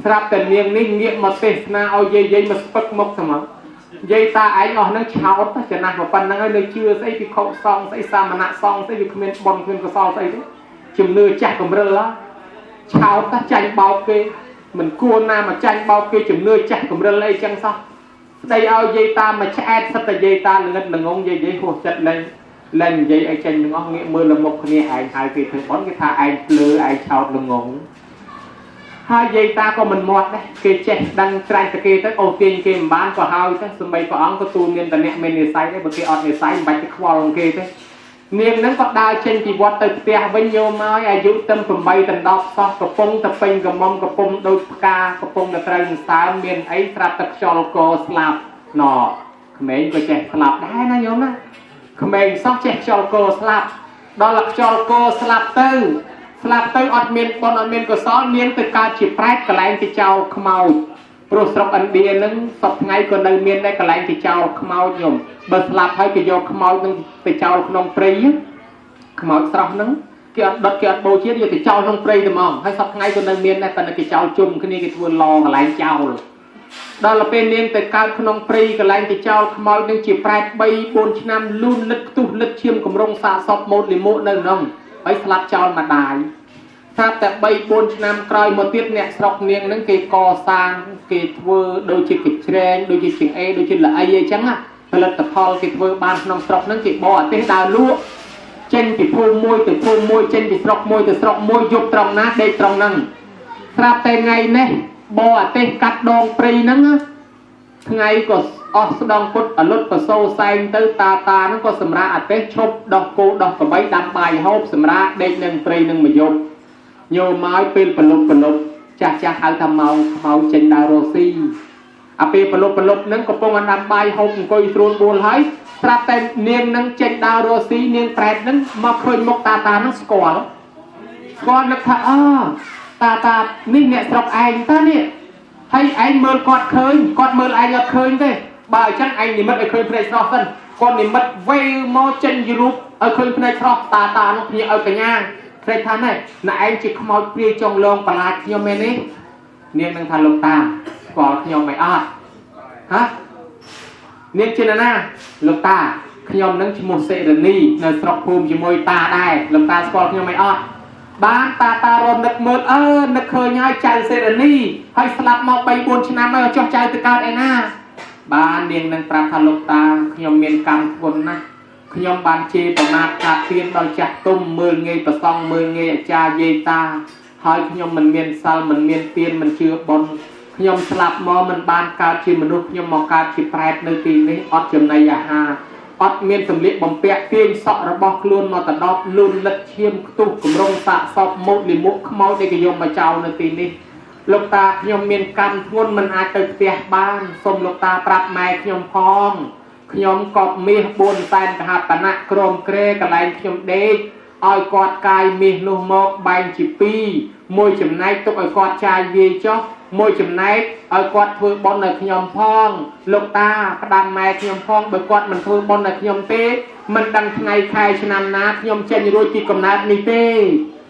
A: ស្រាប់តែនាងនេះងាកមកទេសនាឲ្យយាយមកស្ពឹកមុខហ្មងយាយតាឯងអស់ហ្នឹងឆោតចំណាស់ប៉ុណ្្នឹងហើយនៅជឿស្អីពិខុសង្ឃស្អីសាមណៈសង្ឃស្អីវាគ្មានបុណ្យគ្មានកុសលស្អីទេជំនឿចាស់កម្រិលឆោតតែចាញ់បោកគេមិនគួរណាមកចាញ់បោកគេជំនឿចាស់កម្រិលអីចឹងសោះស្ដីឲ្យយាយតាមកឆ្អែតសិតតែយាយតាល្ងិតល្ងងយាយហួសចិត្តលែងនិយាយអីចេញទាំងអស់ងាកមើលលមុខគ្នាឯងហៅគេធ្វើបុណ្យគេថាឯងភ្លើឯងឆោតល្ងងហើយយាយតាក៏មិនមាត់ដែរគេចេះដឹងច្រាច់តែគេទៅអូទាញគេមិនបានក៏ហើយទៅសម្បីព្រះអង្គក៏ទូលមានតអ្នកមាននិស័យដែរបើគេអត់និស័យមិនបាច់ទៅខ្វល់គេទេនាងហ្នឹងក៏ដើរចេញពីវត្តទៅផ្ទះវិញយកមកអាយុតែ8ដល់10សោះកំពុងតែពេញកំមុំកំពុងដូចផ្កាកំពុងតែត្រូវសើមមានអីស្រាប់តែខ្យល់កស្លាប់ណក្មេងក៏ចេះស្លាប់ដែរណាញោមណាក្មេងសោះចេះខ្យល់កស្លាប់ដល់ខ្យល់កស្លាប់ទៅអត់មានបុណ្យអត់មានកុសលនាងទៅកើតជាប្រែតកន្លែងទៅចោលខ្មោចព្រោះស្រុកឥណ្ឌាហ្នឹងសពថ្ងៃក៏នៅមានដែរកន្លែងទៅចោលខ្មោចញោមបើស្លាប់ហើយគេយកខ្មោចហ្នឹងទៅចោលក្នុងព្រៃខ្មោចស្រស់ហ្នឹងគេអត់ដុតគេអត់បូជាយកទៅចោលក្នុងព្រៃទៅហ្មងហើយសពថ្ងៃក៏នៅមានដែរប៉ុន្តែគេចោលជុំគ្នាគេធ្វើឡកន្លែងចោលដល់ពេលនាងទៅកើតក្នុងព្រៃកន្លែងទៅចោលខ្មោចនឹងជាប្រែត 3-4 ឆ្នាំលូនលិតខ្ទុះលិតឈាមកម្រងសាកសពម៉ូតលីមួកនៅក្នុងហើយស្លាប់ចោលម្ដាយស្រាប់តែ 3-4 ឆ្នាំក្រោយមកទៀតអ្នកស្រុកនាងនឹងគេកសាងគេធ្វើដូចជាកញ្ច្រែងដូចជាជាងអេដូចជាល្អីអីចឹងផលិតផលគេធ្វើបានក្នុងស្រុកហ្នឹងគេបរអាទេសដើរលក់ចេញពីភូមិមួយទៅភូមិមួយចេញពីស្រុកមួយទៅស្រុកមួយយកត្រង់ណាដេកត្រង់ហ្នឹងស្រាប់តែថ្ងៃនេះបរអាទេសកាត់ដងព្រៃហ្នឹងថ្ងៃក៏អស់ស្ដងពុតអលុតប្រសូសែងទៅតាហ្នឹងក៏សម្រាប់អាទេសឈប់ដោះគោដោះក្របីដាំបាយហូបសម្រាប់ដេកនឹងព្រៃនឹងមួយយប់ញោមមកពេលប្រលប់ចាស់ហៅថាមកខ្មៅចេញដើររស់ស៊ីអាពេលប្រលប់ហ្នឹងកំពុងដាំបាយហូបអង្គុយស្រួលបួលហើយស្រាប់តែនាងនឹងចេញដើររស់ស៊ីនាងប្រែតហ្នឹងមកឃើញមុខតាហ្នឹងស្គាល់នឹកថាតានេះអ្នកស្រុកឯងតើនេះហើយឯងមើលគាត់ឃើញគាត់មើលឯងអត់ឃើញទេបើអញ្ចឹងឯងនិមិត្តឲ្យឃើញភ្នែកស្រស់សិនគាត់និមិត្តវេមកចេញរូបឲ្យឃើញភ្នែកស្រស់តានោះភ្ញាក់ឲ្យកញ្ញាព្រៃថាណែឯងជាខ្មោចព្រាយចុងលងបន្លាចខ្ញុំមែនទេនាងនឹងថាលោកតាស្គាល់ខ្ញុំមិនអត់ហ៎នាងជាណាលោកតាខ្ញុំនឹងឈ្មោះសេរនីនៅស្រុកភូមិជាមួយតាដែរលោកតាស្គាល់ខ្ញុំមិនអត់បានតារនឹកមើលនឹកឃើញហើយចៅសេរនីហើយស្លាប់មក 3-4 ឆ្នាំហើយចុះចៅទៅកើតឯណាបាននាងនឹងប្រាប់ថាលោកតាខ្ញុំមានកម្មធ្ងន់ណាស់ខ្ញុំបានជេរប្រមាថកាត់ទៀនដល់ចាស់ទុំមើលងាយប្រសងមើលងាយអាចារ្យយាយតាហើយខ្ញុំមិនមានសិលមិនមានទៀនមិនជឿបុណ្យខ្ញុំស្លាប់មកមិនបានកើតជាមនុស្សខ្ញុំមកកើតជាប្រែតនៅទីនេះអត់ចំណីអាហារអត់មានសម្លៀកបំពាក់ទាញសក់របស់ខ្លួនមកតដប់លូនលិតឈាមខ្ទុះកម្រងសាកសពម៉ូតលីមួកខ្មោចដែលគេយកមកចោលនៅទីនេះលោកតាខ្ញុំមានកម្មធ្ងន់មិនអាចទៅផ្ទះបានសូមលោកតាប្រាប់ម៉ែខ្ញុំផងខ្ញុំកប់មាស4សែនកហបណៈក្រមក្រែកន្លែងខ្ញុំដេកឲ្យគាត់កាយមាសនោះមកបែងជា2មួយចំណែកទុកឲ្យគាត់ចាយវាយចុះមួយចំណែកឲ្យគាត់ធ្វើបុណ្យឲ្យខ្ញុំផងលោកតាផ្ដាំម៉ែខ្ញុំផងបើគាត់មិនធ្វើបុណ្យឲ្យខ្ញុំទេមិនដឹងថ្ងៃខែឆ្នាំណាខ្ញុំចេញរួចពីកំណើតនេះទេ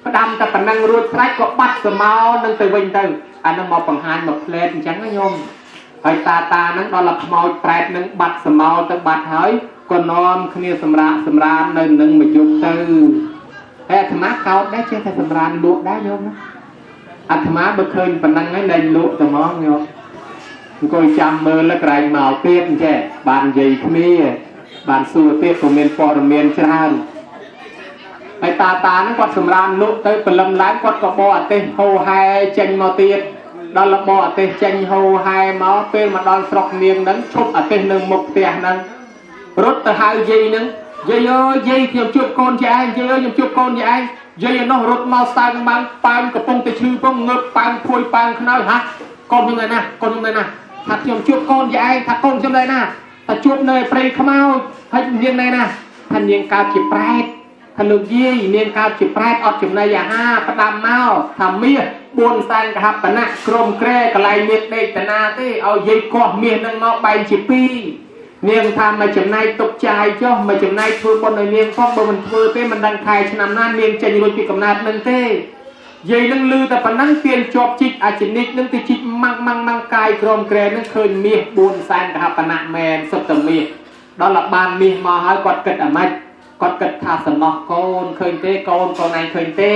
A: ផ្ដាំតែប៉ុណ្ណឹងរួចស្រេចក៏បាត់សមោនឹងទៅវិញទៅអានោះមកបង្ហាញមកផ្លែតអញ្ចឹងណាញោមហើយតាហ្នឹងដល់តែខ្មោចប្រែតនឹងបាត់សមោទៅបាត់ហើយក៏នាំគ្នាសម្រាននៅនឹងមួយយប់ទៅហើយអាត្មាកោតដែរចេះតែសម្រានលក់ដែរញោមណាអាត្មាបើឃើញប៉ុណ្ណឹងហើយលែងលក់តែហ្មងញោមអង្គុយចាំមើលក្រែងមកទៀតអញ្ចេះបាននិយាយគ្នាបានសួរទៀតក៏មានព័ត៌មានច្រើនហើយតាហ្នឹងគាត់សម្រានលក់ទៅព្រលឹមឡើងគាត់ក៏បោអាទេសហូហែចេញមកទៀតដល់លបអាទេសចេញហូហែមកពេលមកដល់ស្រុកនាងហ្នឹងឈប់អាទេសនៅមុខផ្ទះហ្នឹងរត់ទៅហៅយាយហ្នឹងយាយអើយយាយខ្ញុំជួបកូនយាយឯងយាយអើយខ្ញុំជួបកូនយាយឯងយាយឯនោះរត់មកសើងម៉ាំងប៉ាងកំពុងតែឈឺផងងើបប៉ាងភួយប៉ាងខ្នើយហ่ะកូនខ្ញុំនៅណាថាខ្ញុំជួបកូនយាយឯងថាកូនខ្ញុំនៅណាថាជួបនៅព្រៃខ្មោចហើយនាងនៅណា ท่านยังกาวจีแปรทะลุยี่เนียนกาวจีแปรออกจุดในยาห้าประดามเมาทำเมียบวนแซงกับปนักกรมแกรกลายเมียเด็กแต่นาที่เอาเยี่ยกอเมียนั่งเมาใบจีปีเนียงทำมาจุดในตกใจจ้องมาจุดในทัวบนในเนียงฟอกบนมันทัวเต้มันดังไทยชนะนั่นเนียงจะอยู่ที่กำนัดนั่นเต้ยัยนั่งลือแต่ปนังเปลี่ยนจอบจิตอาจินิกนั่งติจิตมังกายกรมแกรนั่งเคยเมียบวนแซงกับปนักแมนสุดตัวเมียดอลลาร์บานมีมาให้กอดเกิดอะไรกอดเกิดท่าสนอกโกนเคยเต้โกนโกนไหนเคยเต้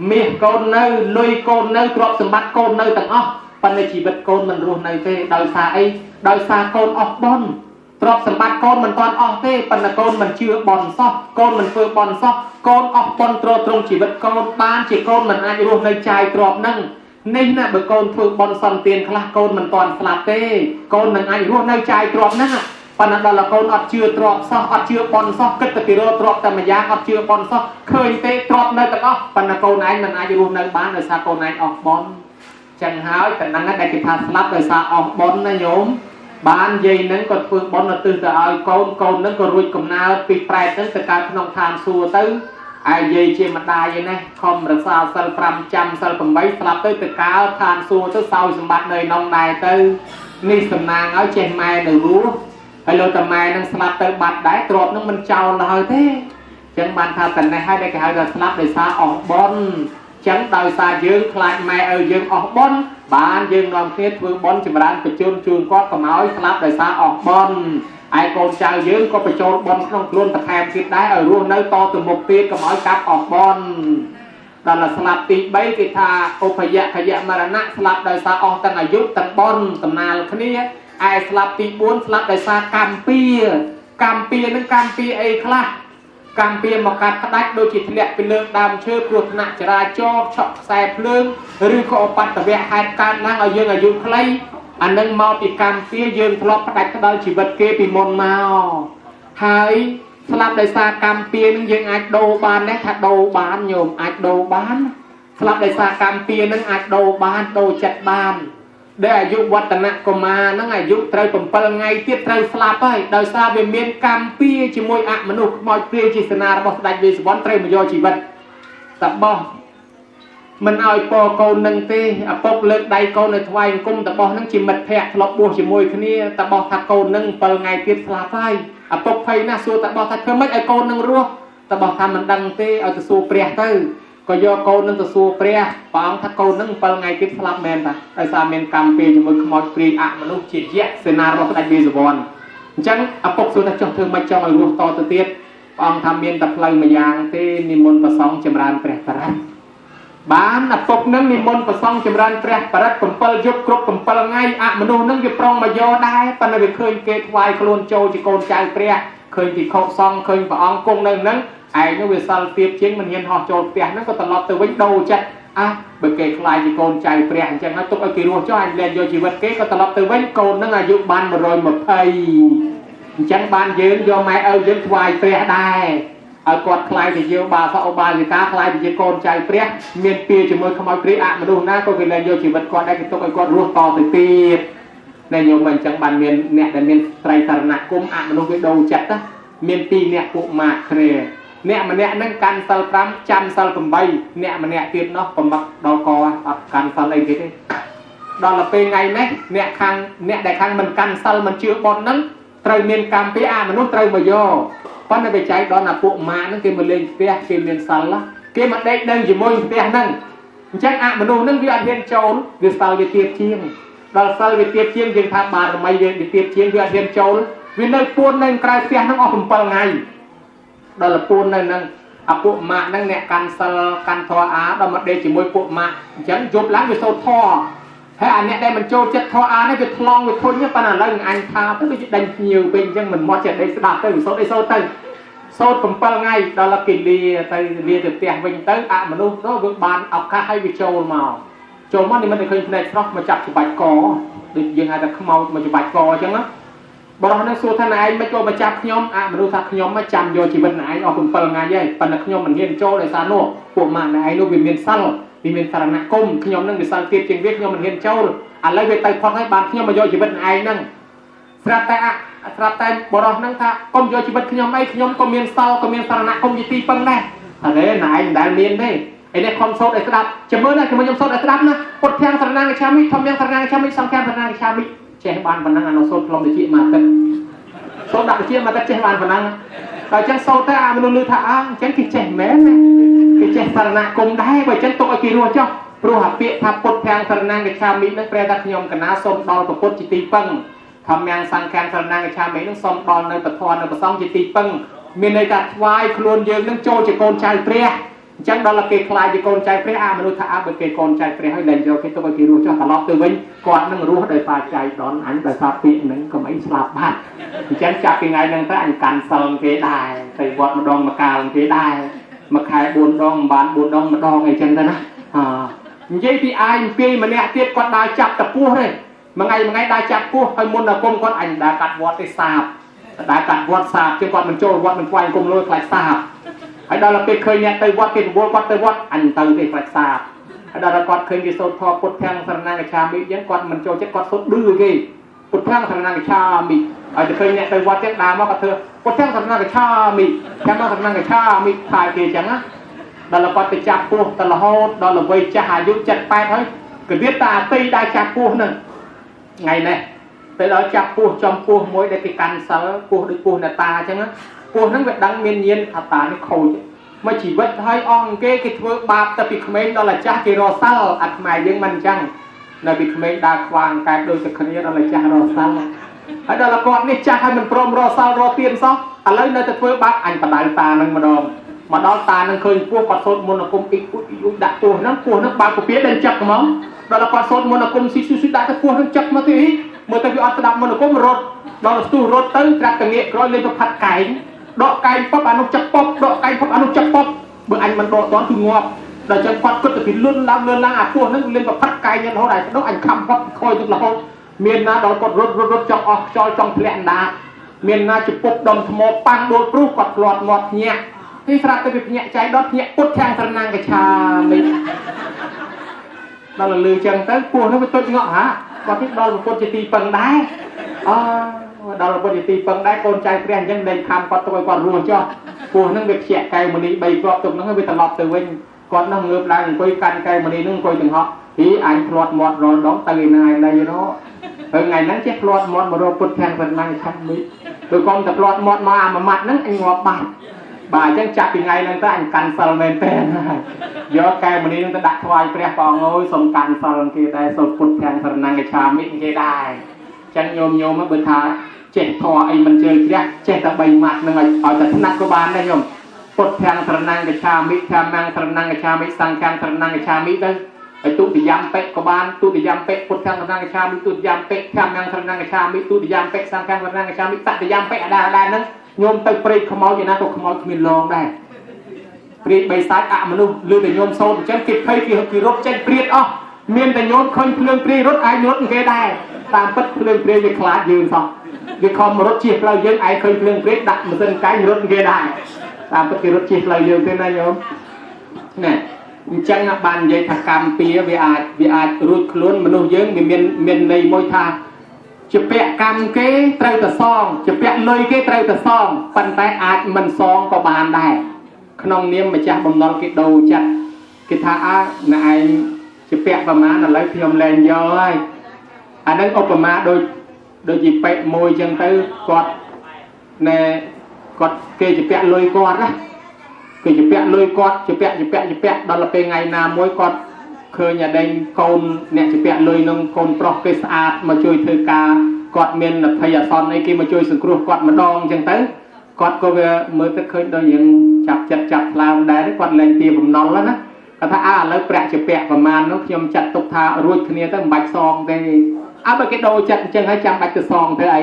A: มีโกนเนื้อลุยโกนเนื้อกรอบสมบัติโกนเนื้อต่างอ๋อปันในชีวิตโกนมันรวมในเต้โดยสายโดยสาโกนออกบอลกรอบสมบัติโกนมันตอนออกเต้ปันในโกนมันเชื่อบอลซอกโกนมันเฟือบอลซอกโกนออกบอลตรงชีวิตโกนบ้านจีโกนมันอาจรวมในใจกรอบนั่งนี่นะเบอร์โกนเฟือบอลซอนเตียนคลาโกนมันตอนสลับเต้โกนมันอาจรวมในใจกรอบนั่งปนัดดอลโกนอัดเชื่อตรอบซอกอัดเชื่อบอลซอกกิตติโรตรอบแต่มายาอัดเชื่อบอลซอกเคยเตะตรอบในแต่ก็ปนัดโกนไอ้มันอาจจะรวมในบ้านในซาโกนไอ้ออกบอลจังหายแต่นั้นได้กิจการสลับในซาออกบอลนะโยมบ้านยัยนั้นก็ฝึกบอลน่ะตื่นแต่เอาโกนนั้นก็รุ่ยกำนาปีแปรนั้นแต่การขนมทานสัวตื้อไอ้ยัยเชี่ยมันได้ยังไงคอมระซาวสลับปรำจำสลับผมไว้สลับตื้อแต่การทานสัวตื้อเศร้าสมบัติในน้องได้ตื้อนี่สำนางเอาเชี่ยแม่หนูรู้ไอ้โลตแม่นั่งสลับตื้อบัดได้ตรวจนั่งมันเจ้าเลยเท่จังมันทำแต่ในให้ได้แค่สลับในซาออกบอลจังดาวซายืงคลายแม่ยืงออกบอลบ้านยืงนอนเทียบมือบอลจิบร้านไปจูนก็กระเมาสลับในซาออกบอลไอ้โกนเจ้ายืงก็ไปโจนบอลต้องล้วนตะแคงคิดได้รวมในโตตัวหมกเตี้ยกระเมากับออกบอลดันละสลับตีใบกิธาโอพยะขยะมรณะสลับในซาออกตั้งอายุตั้งบอลตำนานคนี้ไอ้สลับตีบุญสลับในซากัมปีนั่นกัมปีไอ้คลากัมปีมากัดพดักโดยจิตเละเป็นเรื่องดำเชื่อปลุกหนักจราจรช็อตแสบเรื่องหรือข้อปัตตะเวะหายการนั่งเอาเยอะอายุใครอันนั้นมาปีกัมปียืนทะเลาะพดักทะเลาะชีวิตเกปีมนมาหายสลับในซากัมปีนั่งยังอาจโดบานและถ้าโดบานโยมอาจโดบานสลับในซากัมปีนั่งอาจโดบานโดจัดบานได้อายุวัฒนะก็มานั่งอายุไตรผมเปิลไงเทียบไตรสลาไปโดยซาเวเมียนกัมปีจิมวยอะมนุษย์มอยเปรียจิสนาบอสได้เวสบอนไตรมโยชีวิตแต่บอมันเอาปอโกนังเตอปกเลิกได้โกในทวายกุมแต่บอนั่งจิมมัดแพะทลบบัวจิมวยคนนี้แต่บอทักโกนังเปิลไงเทียบสลาไปปกไฟน่าสู้แต่บอทักเคยไม่ไอโกนังรัวแต่บอทำมันดังเตเอาจะสู้เปรียเตก็โยโกนั่งตัวสัวเปรียปองทักโกนั่งเปิลไงกิดสลับแมนปะไอซาเมนกัมเปียมือขมอดเปรียอะมนุษย์จีเยะเซนาร์บอกได้เบสบอลจังปกสุดท้ายจงเธอมาจองไอรูปต่อตัวเตี้ยปองทำเมียนตะเพลิงมาอย่างเตนิมนต์ประสองจำรานเปรียปรัตบ้านปกนั่งนิมนต์ประสองจำรานเปรียปรัตผมเปิลยกครบผมเปิลไงอะมนุษย์นั่งจะปรองมาโยได้ปนไปเคยเกตวายโคลนโจจิโกนใจเปรียเคยติดข้อซองเคยปองกงนั่งไอ้นู่นเวสัลเปียบเชียงมันเห็นหอโจเปียนั่นก็ตลอดตัววิ่งดูจัดเบิกเกยคลายจีโกนใจเปรียงจังนั้นตุกไอ้กีรัวจ้อยเรียนโยชีวิตเกยก็ตลอดตัววิ่งโกนนั่งอายุบ้านมาโรยหมดไทยจังบ้านยืนโยไม้ยืนควายเปรียได้กอดคลายที่เยอะบาฟ้าบาจีก้าคลายที่จีโกนใจเปรียเมียนเปียจมูกขมอยเปรียมาดูหน้าก็คือเรียนโยชีวิตก่อนได้ก็ตุกไอ้กอดรัวต่อติดตีในโยมมันจังบ้านเมียนเนี่ยแต่เมียนไตรสารณะกุมมาดูไปดูจัดนะเมียนปีเนี่ยปุมาเครเนี่ยมันเนี่ยนั่งการสลับพรำจำสลับผมใบเนี่ยมันเนี่ยเตียนเนาะผมบักดอกอการสลับอะไรกันนี่ดอกละเป็นไงไหมเนี่ยครั้งเนี่ยได้ครั้งมันการสลับมันเชื่อบอลนั้นไตรเมียนกรรมเปียมนุษย์ไตรมาโยเพราะในไปใจดอกน่ะปุมานั่งเกมมาเล่นเปียเกมเมียนสลับเกมมันได้เดินอยู่มวยเปียนั่งจังมนุษย์นั่งวิอันเทียนโจรวิสาวิเทียบเชียงดอกสลับวิเทียบเชียงยังทำบาร์ไม่ยังวิเทียบเชียงวิอันเทียนโจรวินเนอร์ปูนนั่งกลายเปียนั่งออกผมเปิลไงดอลปูนนั่งปุมานั่งเนี่ยการสลการทออาดอมาเดจิมวยปุมาฉันจบล้างไปโซทอให้อันเนี้ยได้มันโจจัดทออาเนี่ยจะทลองไปทุนเนี่ยปนันแล้วอันทาเพื่อจะดันหิวเป็นยังเหมือนมอจัดได้สดาเตอร์โซได้โซเตอร์โซผมเปิลไงดอลกินเลียเตอร์เลียจะเตียงวิ่งเตอร์มนุษย์ก็วิบานเอาค่าให้วิโจมาโจมันนี่มันเคยในทรอกมาจับจุบัดกอดึกยังไงแต่ขมเอามาจุบัดกอจังนะบอลนักสู้ทนายไม่โจมาจับขยมมาดูทักขยมมาจำโยชีวิตไหนเอาผมเปิลงานยัยปันนักขยมมันเห็นโจเลยซาโน่พวกมันไหนโน่วิเมียนซัลวิเมียนสารณะก้มขยมนั่งวิสังเกตจึงเรียกขยมมันเห็นโจอะไรไปไต่พอดให้บางขยมมาโยชีวิตไหนนั่ง ស្រាប់តែបរោះហ្នឹងថាកុំយកជីវិតខ្ញុំអីខ្ញុំក៏មានសល់ក៏មានសារណៈគុំជាទីពឹងដែរតែណែឯងមិនដែលមានទេឯនេះខំសូត្រឲ្យស្ដាប់ចាំមើលណាខ្ញុំសូត្រឲ្យស្ដាប់ណាពុទ្ធទាំងសរណង្គច្ឆាមិធម្មទាំងសរណង្គច្ឆាមិសង្ឃទាំងសរណង្គច្ឆាមិចេះបានប៉ុណ្ណឹងអានោះសូត្រខ្លុំតិចមកទឹកសូត្រដាក់តិចមកទឹកចេះបានប៉ុណ្ណឹងដល់អញ្ចឹងសូត្រទៅអាមនុស្សលឺថាអញ្ចឹងគេចេះមែនណាគេចេះសរណគមដែរបើអញ្ចឹងទុកឲ្យគេរស់ចុះព្រោះអាពាក្យថាពុទ្ធទាំងសរណង្គច្ឆាមិនឹងប្រែថាខ្ញុំកណាសូមដល់ពុទ្ធជាទីពឹងធម្មយ៉ាងសង្ឃានសរណង្គច្ឆាមិនឹងសូមដល់នៅពធនៅប្រសងជាទីពឹងមានន័យថាថ្វាយខ្លួនយើងនឹងចូលជាកូនចៅព្រះអញ្ចឹងដល់គេខ្លាចជាកូនចៅព្រះអាមនុស្សថាបើគេកូនចៅព្រះហើយលែងយកគេទុកឲ្យគេរស់ចុះត្រឡប់ទៅវិញគាត់នឹងរស់ដោយសារចៃដនអញដោយសារពាក្យហ្នឹងកុំអីស្លាប់បាត់អញ្ចឹងចាប់ពីថ្ងៃហ្នឹងទៅអញកាន់សិលគេដែរទៅវត្តម្ដងម្កាលគេដែរមួយខែ4ដងបាន4ដងម្ដងអីចឹងទៅណានិយាយពីអាយអំពីម្នាក់ទៀតគាត់ដើរចាប់តពោះទេមួយថ្ងៃដើរចាប់ពោះហើយមុនដល់គុំគាត់អញដើរកាត់វត្តទេសាបដើរកាត់វត្តសាបជាងគាត់មិនចូលវត្តមិនខ្វាយគុំលុយខ្លាចសាបហើយដល់ពេលឃើញអ្នកទៅវត្តគេប្រមូលគាត់ទៅវត្តអញទៅទេខ្លាចសាបហើយដល់គាត់ឃើញគេសូត្រធម៌ពុទ្ធទាំងសរណង្គច្ឆាមិអញ្ចឹងគាត់មិនចូលចិត្តគាត់សូត្រឌឺគេពុទ្ធទាំងសរណង្គច្ឆាមិហើយទៅឃើញអ្នកទៅវត្តចឹងដើរមកគាត់ធ្វើពុទ្ធទាំងសរណង្គច្ឆាមិទាំងសរណង្គច្ឆាមិថាគេអញ្ចឹងណាដល់គាត់ទៅចាប់ពោះទៅរហូតដល់ល្វីចាស់អាយុ78ហើយគិតតាអាទីដែរចាប់ពោះហ្នឹងថ្ងៃនេះទៅដល់ចាប់ពោះចំពោះមួយដែលគេកាន់សិលពោះដូចពោះអ្នកតាអញ្ចឹងណាពោះហ្នឹងវាដឹងមានញៀនថាតានេះខូចមកជីវិតហើយអស់គេធ្វើបាបទៅពីក្មេងដល់អាចាស់គេរកសិលអាខ្មែរយើងមិនអញ្ចឹងនៅពីក្មេងដើរខ្វាងកែបដូចតែគ្នាដល់អាចាស់រកសិលហើយដល់គាត់នេះចាស់ហើយមិនព្រមរកសិលរកទៀនសោះឥឡូវនៅតែធ្វើបាបអញបដៅតានឹងម្ដងមកដល់តានឹងឃើញពោះគាត់សូត្រមន្តអាគមអ៊ីកដាក់ពោះហ្នឹងបើកពពាដល់ចាប់ហ្មងដល់គាត់សូត្រមន្តអាគមស៊ីដាក់ទៅពោះហ្នឹងចាប់មកទីមើលទៅវាអត់ស្ដាប់មន្តអាគមរត់ដល់ស្ទុះរត់ទៅត្រាក់តងាកក្រោយលេងទៅផាត់កែងដកកែងពឹបអានោះចាប់ពប់ដកកែងពឹបអានោះចាប់ពប់បើអញមិនដកតគឺងាប់ដល់ចឹងគាត់គិតទៅពីលុនឡើងអាពោះហ្នឹងលេងទៅផាត់កែងរហូតដល់ដកអញខំផាត់ខ້ອຍទៅរហូតមានណាដល់គាត់រត់ចង់អស់ខ្យល់ចង់ធ្លាក់អណ្ដាតមានណាជពុកដុំថ្មប៉ាំងដួលព្រុសគាត់ផ្លាត់មាត់ភ្ញាក់នេះស្រាប់ទៅវាភ្ញាក់ចៃដុតភ្ញាក់ពុតខាងសរណង្គច្ឆាមិដល់លឺចឹងទៅពោះនោះវាទុចងក់ហាគាត់នេះដល់ពុទ្ធជាទីពឹងដែរដល់ពុទ្ធជាទីពឹងដែរកូនចៅព្រះអញ្ចឹងដេញខំគាត់ទៅឲ្យគាត់រស់ចុះពោះហ្នឹងវាភ្ញាក់កែវមនី3គ្រាប់ទុកហ្នឹងវាត្រឡប់ទៅវិញគាត់នោះងើបឡើងអង្គុយកាន់កែវមនីហ្នឹងអង្គុយទាំងហក់ពីអញធ្លាត់មាត់រលដងទៅឯណាឯណីរហូតហើយថ្ងៃហ្នឹងចេះធ្លាត់មាត់មករកពុទ្ធខាងសរណង្គច្ឆាមិដូចកុំតែធ្លាត់មាត់មកអាមួយម៉ាត់ហ្នឹងអញងាប់បាត់បាទអញ្ចឹងចាប់ពីថ្ងៃហ្នឹងទៅអញកាន់សិលមែនតើយកកែវមនីនឹងទៅដាក់ថ្វាយព្រះព្រះអង្គអើយសូមកាន់សិលគេដែរសូមពុទ្ធទាំងសរណង្គច្ឆាមិគេដែរអញ្ចឹងញោមបើថាចេះធម៌អីមិនជឿជ្រះចេះតែ3ម៉ាត់ហ្នឹងឲ្យតែថ្នាក់ក៏បានដែរញោមពុទ្ធទាំងសរណង្គច្ឆាមិធម្មងសរណង្គច្ឆាមិសង្ឃំសរណង្គច្ឆាមិទៅឲ្យទុតិយំពេក៏បានទុតិយំពេពុទ្ធទាំងសរណង្គច្ឆាមិទុតិយំពេធម្មងសរណង្គច្ឆាមិទុតិយំពេសង្ឃំសរណង្គច្ឆាមិតតិយំពេដែរហ្នឹងញោមទៅព្រៃខ្មោចយ៉ាងណាក៏ខ្មោចគ្មានលងដែរព្រាតបីសាច់អមនុស្សលឺតែញោមសូត្រអញ្ចឹងគេភ័យគេរត់ចេញព្រាតអស់មានតែញោមឃើញភ្លើងព្រាយរត់អាចរត់គេដែរតាមពិតភ្លើងព្រាយវាខ្លាចយើងសោះវាខំរត់ជិះផ្លូវយើងឯងឃើញភ្លើងព្រាយដាក់ម៉ាស៊ីនកាញ់រត់គេដែរតាមពិតគេរត់ជិះផ្លូវយើងទេណាញោមណែអញ្ចឹងបាននិយាយថាកម្មពៀវាអាចរួចខ្លួនមនុស្សយើងវាមានន័យមួយថាជាពាក់កម្មគេត្រូវតែសងជាពាក់លុយគេត្រូវតែសងប៉ុន្តែអាចមិនសងក៏បានដែរក្នុងនាមម្ចាស់បំណុលគេដូរចិត្តគេថាណែឯងជាពាក់ប្រមាណឥឡូវខ្ញុំលែងយកហើយអានឹងឧបមាដូចជាពេកមួយចឹងទៅគាត់គេជាពាក់លុយគាត់ណាគេជាពាក់លុយគាត់ជាពាក់ដល់ពេលថ្ងៃណាមួយគាត់ឃើញអាដេញកូនអ្នកជាពាក់លុយនឹងកូនប្រុសគេស្អាតមកជួយធ្វើការគាត់មានអភ័យអសន្នអីគេមកជួយសង្គ្រោះគាត់ម្ដងអញ្ចឹងទៅគាត់ក៏វាមើលទៅឃើញដូចយើងចាប់ចិត្តចាប់ថ្លើមដែរគាត់លែងទាបំណុលណាគាត់ថាឥឡូវប្រាក់ជាពាក់ប្រមាណនោះខ្ញុំចាត់ទុកថារួចគ្នាទៅមិនបាច់សងទេបើគេដូរចិត្តអញ្ចឹងហើយចាំបាច់ទៅសងទៅអី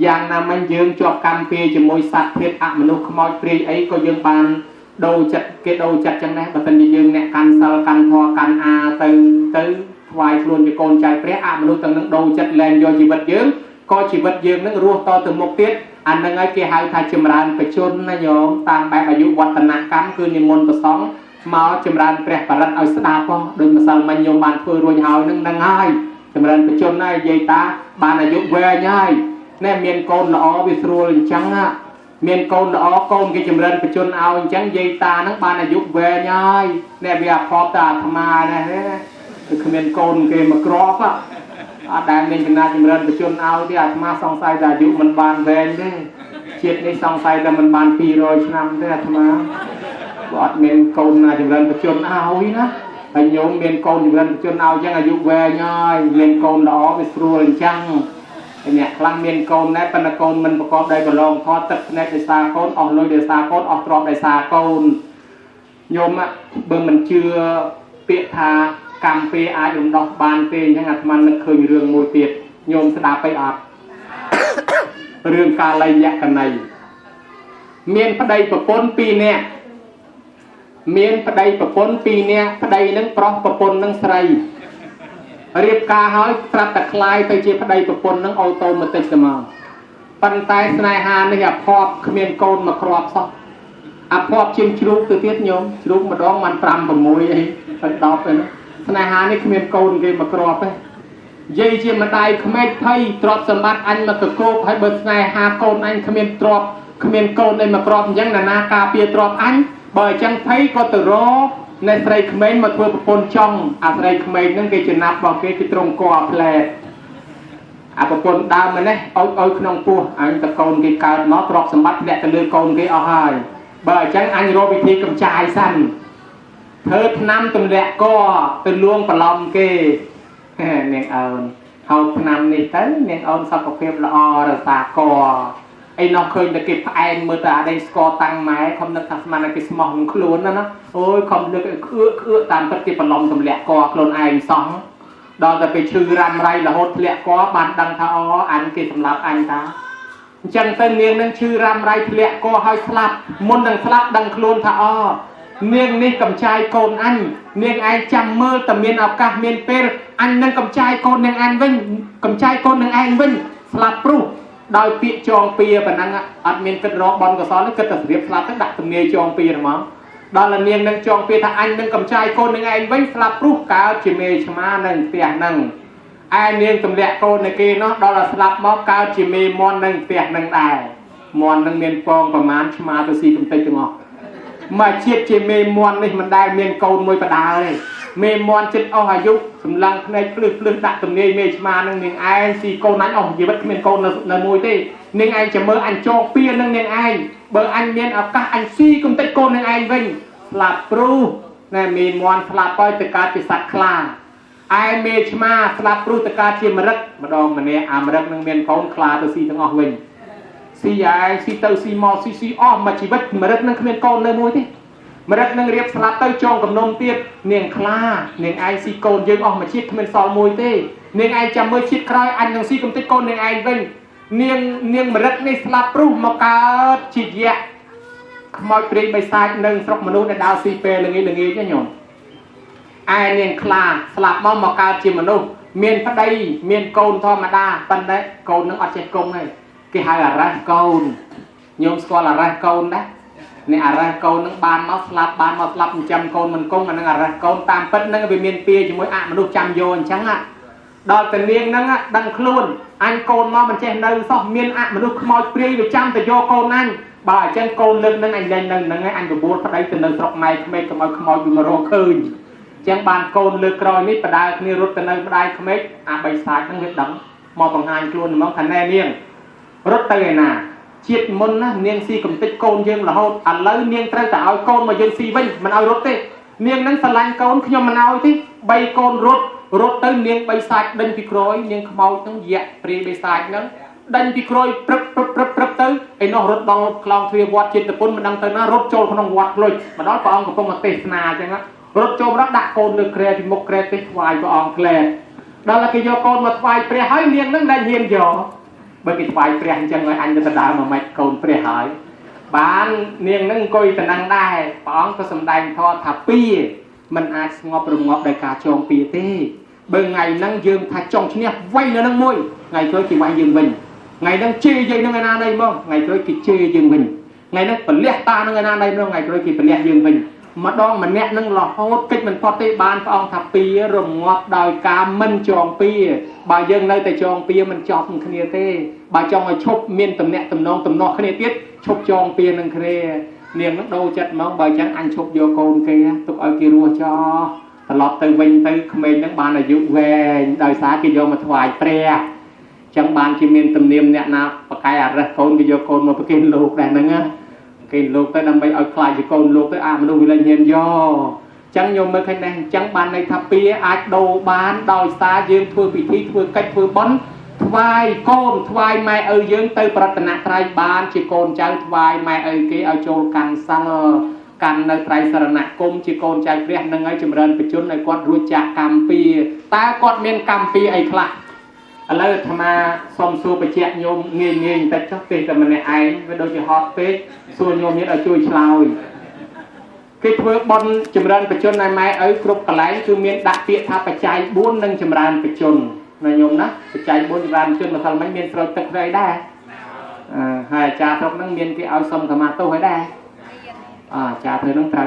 A: យ៉ាងណាមិញយើងជាប់កម្មពីជាមួយសត្វធាតុអមនុស្សខ្មោចព្រាយអីក៏យើងបានដូរចិត្តគេដូរចិត្តចឹងដែរបើមិនយើងអ្នកកាន់សិលកាន់ធម៌កាន់អាទៅថ្វាយខ្លួនជាកូនចៅព្រះអមនុស្សទាំងនឹងដូរចិត្តលែងយកជីវិតយើងក៏ជីវិតយើងនឹងរស់តទៅមុខទៀតអានឹងហើយគេហៅថាចម្រើនបជនណាញោមតាមបែបអាយុវឌ្ឍនកម្មគឺនិមន្តប្រសង់មកចម្រើនព្រះបរិត្តឲ្យស្ដាប់ផងដូចម្សិលមិញញោមបានធ្វើរួចហើយនឹងហើយចម្រើនបជនហើយនិយាយតាបានអាយុវែងហើយ nè miền côn lọ bị sôi trắng á miền côn lọ côn cái chấm rên bị chôn ao trắng dây ta nó ban là giúp về nhoi nè bây giờ phò ta tham nè cái miền côn cái mà crop á đại miền Nam chấm rên bị chôn ao thì tham song sai là giúp mình ban về đấy chết này song sai là mình ban pi rồi năm thế tham bọt miền côn là chấm rên bị chôn ao ấy á anh nhôm miền côn chấm rên bị chôn ao chẳng là giúp về nhoi miền côn lọ bị sôi trắngเนี่ยคลังเมียนโกนในปนโกนมันประกอบได้กระลองพอตึกในเดซาโกนออกเลยเดซาโกนออกตรอบเดซาโกนโยมอ่ะเบิ่งมันเชื่อเปียทากรรมเปียอายุดอกบานเปียยังอัดมันเคยเรื่องมวยเปียโยมสดาไปอัดเรื่องการไล่ยะกันในเมียนพระใดประปนปีเนี่ยเมียนพระใดประปนปีเนี่ยพระใดนั่งปลอกประปนนั่งใส่เรียบกาหอยตรัสตะคลายไปเจียพระใดประปนนั่งเอาโตมาติดกันมาปันตายสนายฮานเนี่ยพอบเขมียนโกนมาครอบซอกพอบชิมชลุกตัวเทียนโยมชลุกมาดองมันปรำกับมวยไอ้ตัดดอกไปนะสนายฮานนี่เขมียนโกนเกมากรอบไปยี่เจียมาได้เขมียนไทยตรอบสมบัติอันมากระโกกให้เบิร์สนายฮาโกนอันเขมียนตรอบเขมียนโกนในมากรอบยังนานากาเปียตรอบอันเบิร์จังไทยก็ตรอในใส่เขมรมาเพื่อประปนช่องใส่เขมรนั่งเกจะนับบอกเกจะตรงกอแผลประปนดาวมันเนี่ยเอาขนมปัวอันตะโกนเกการน็อตรอกสมบัติแดดตะลือโกนเกเอาให้เบอร์จังอันโรบิธีกำจายสั้นเธอน้ำตุ่มแดดก็เป็นล่วงปลอมเกเนี่ยเอาน้ำนี่เต้เนี่ยเอาสักเพียบละอระสากอไอ้น้องเคยจะเก็บไอ้เมื่อตาได้สกอตังไม้คำนึกทำมันในสมองคล้วนนะโอ้ยคำนึกคือตามปฏิปลอมตุ่มแดดก็คล้วนไอ้สองดอจะไปชื่อรำไรละหดเละก็บันดังท้าอันเกสำหรับอันท้าจังเป็นเนียงนั่งชื่อรำไรเละก็ให้สลับมนดังสลับดังคลนท้าเนียงนี่กำชายโกนอันเนียงไอจำมือแต่เมียนเอากาเมียนเปรอันนั่งกำชายโกนเนียงอันวิ่งกำชายโกนเนียงอันวิ่งสลับปรุโดยปีจองปีแบบนั้นอัดเมียนกระรอกบอลกระซ้อนแล้วก็ตัดเรียบสลับตั้งดักตรงนี้จองปีหรือมั้งđó là niềm nâng chọn về thằng anh nâng cầm chai cô nâng anh với slap rút cả chỉ mê chma nâng tiệt nâng ai niềm cầm lẹ cô này kia nó đó là slap móc cao chỉ mê mòn nâng tiệt nâng đài mòn nâng miền phong và mán chma tôi xì cầm tay từng ngọc mà chiết chỉ mê mòn này mình đai miền câu môi bà đà này mê mòn chết ao hải dục sầm lăng này lư đặt tầm này mê chma nâng miền ai xì câu nánh ông gì bất miền câu là môi thế nên anh chỉ mơ anh cho pia nâng miền ai bờ anh miền ở các anh xì cầm tay cô nâng anh vinh là pru này miền mòn là coi từ cá từ sạt kla ai mê chma là pru từ cá chim rực mà đòn mà nè rực nâng miền phong kla từ xì thằng ngọc vinh xì ai xì tơ xì mò xì mà chỉ bất mà rực nâng miền câu nơi môi thế mà rực nâng riệp là tơ tròn cầm nôm tiết niềng kla niềng ai xì côn dương mà chiết miền sò môi thế niềng ai chăm mới chiết cray anh nâng xì cầm tay côn niềng ai vinh niềng mà rực này là pru mà cá chỉ dạ mọi người bây sai nâng sọc mà nuôi đào xì pê là nghĩ chứ nhổn ai niềng kla slap mong mà cao chim mà nuôi miền phát đây miền côn thôi mà đa phân đấy côn nó ở trên công này cái hai là ra côn nhôm score là ra côn đấy này ra côn nó ban nó slap 100 côn mình công mà nó ra côn tam phân nó về miền pê chỉ mỗi mà nuôi trăm vô chẳng ạ đó từ miền nó đăng luôn anh côn nó mình trên nơi sọc miền mà nuôi mọi pê về trăm từ vô côn anh bà chân côn lên nâng anh lên nâng anh được buôn phát đây từ nâng sọc này không có mọi người rô khơi chân bàn côn lừa coi nít bà đai kia rút từ nơi bà đai không biết bày sạch nâng huyết đắng mò bằng hai luôn mong thành nè niên rút từ này nè chiết môn niên si cầm tích côn dương là hôn lấy niên trai tạo côn mà dương si vinh mình ao rút đi niên nâng sờ lanh côn khi mà ao thì bay côn rút tới niên bay sạch đinh bị khối niên không mau nâng dẹt pri bay sạch nâng đinh bị khối prấp tớiไอ้น้องรถบองคลองเทียวัดจิตตะปุ่นมันดังเตอร์นะรถโจลขนมวัดเลยมาด้อยปองกับพวกมาเตะนาจังนะรถโจลรักดักโกนเลือกเครดิมกเครดิควายปองเครดđó là cái do con màควายเปรี้ยหายเลี้ยงนั่งได้เฮียนจ่อเมื่อกี้ควายเปรี้ยจังเลยอันจะด่ามาไม่โกนเปรี้ยหายบ้านเลี้ยงนั่งกุยแต่นั่งได้ปองก็สำแดงทอถับปีมันอาจงอบรวมได้การจองปีเต้เบิ่งไงนั่งยืมถ้าจองชนิดไว้ในนั่งมวยไงเคยกี่วันยืมวินngày đang chơi dây năng đây mong ngày tới kịp chơi dương mình ngày đang phần liệt ta năng đây mong ngày tới kịp phần liệt dương mình mà đong mà nẹt nâng lọt hốt kích mình phọt tê ban phong thập pia rồng ngọt đòi cá mình tròn pia bà dân nơi tại tròn pia mình chọc một khné tê bà trong mà chụp miên tầm nẹt tầm nọ khné tiết chụp tròn pia nâng khné niềm nó đâu chặt mong bà chẳng anh chụp vô côn kia tục ở kia rùa cho lọt từ vinh từ mình những bạn là dụ về đời xã kia vô mà thoại pre chẳng bạn chỉ miên tầm niềm nẹt nào bà cái à ra côn kia vô côn mà bà kia lục đàn nâng á cái lục tới năm bay ở khai chỉ côn lục tới à mà đâu lên hiền do chẳng nhôm mới khai này chẳng bàn này thập pia ai đồ bán đòi xa dương thưa vị thi thưa cách thưa bón vai côn vai mai ở dương tới pratana trai bán chỉ côn cháu vai mai ở kia ở chỗ càng sang càng nơi trai sarana cung chỉ côn cháu kia nâng ấy chừng rần bị chôn này quát ruột chạc cam pia ta quát miên cam pia ấy khla lời tham ma xóm xua bị chẹt nhôm nghiêng tại chót tê tại mình ai với đôi chỉ hot tê xua nhôm nhất ở chui chloi cái thưa bon chừng rần bị chôn này mai ở group cả lái cứ miên đặt tiệt tha bị chạy buôn nâng chừng rần bị chôn này nhôm đó bị chạy buôn rần chôn mà thằng mấy miên rồi tật rồi đa hai cha thóc nâng miên cái áo xôm tham ma tô hay đa cha thưa nâng trời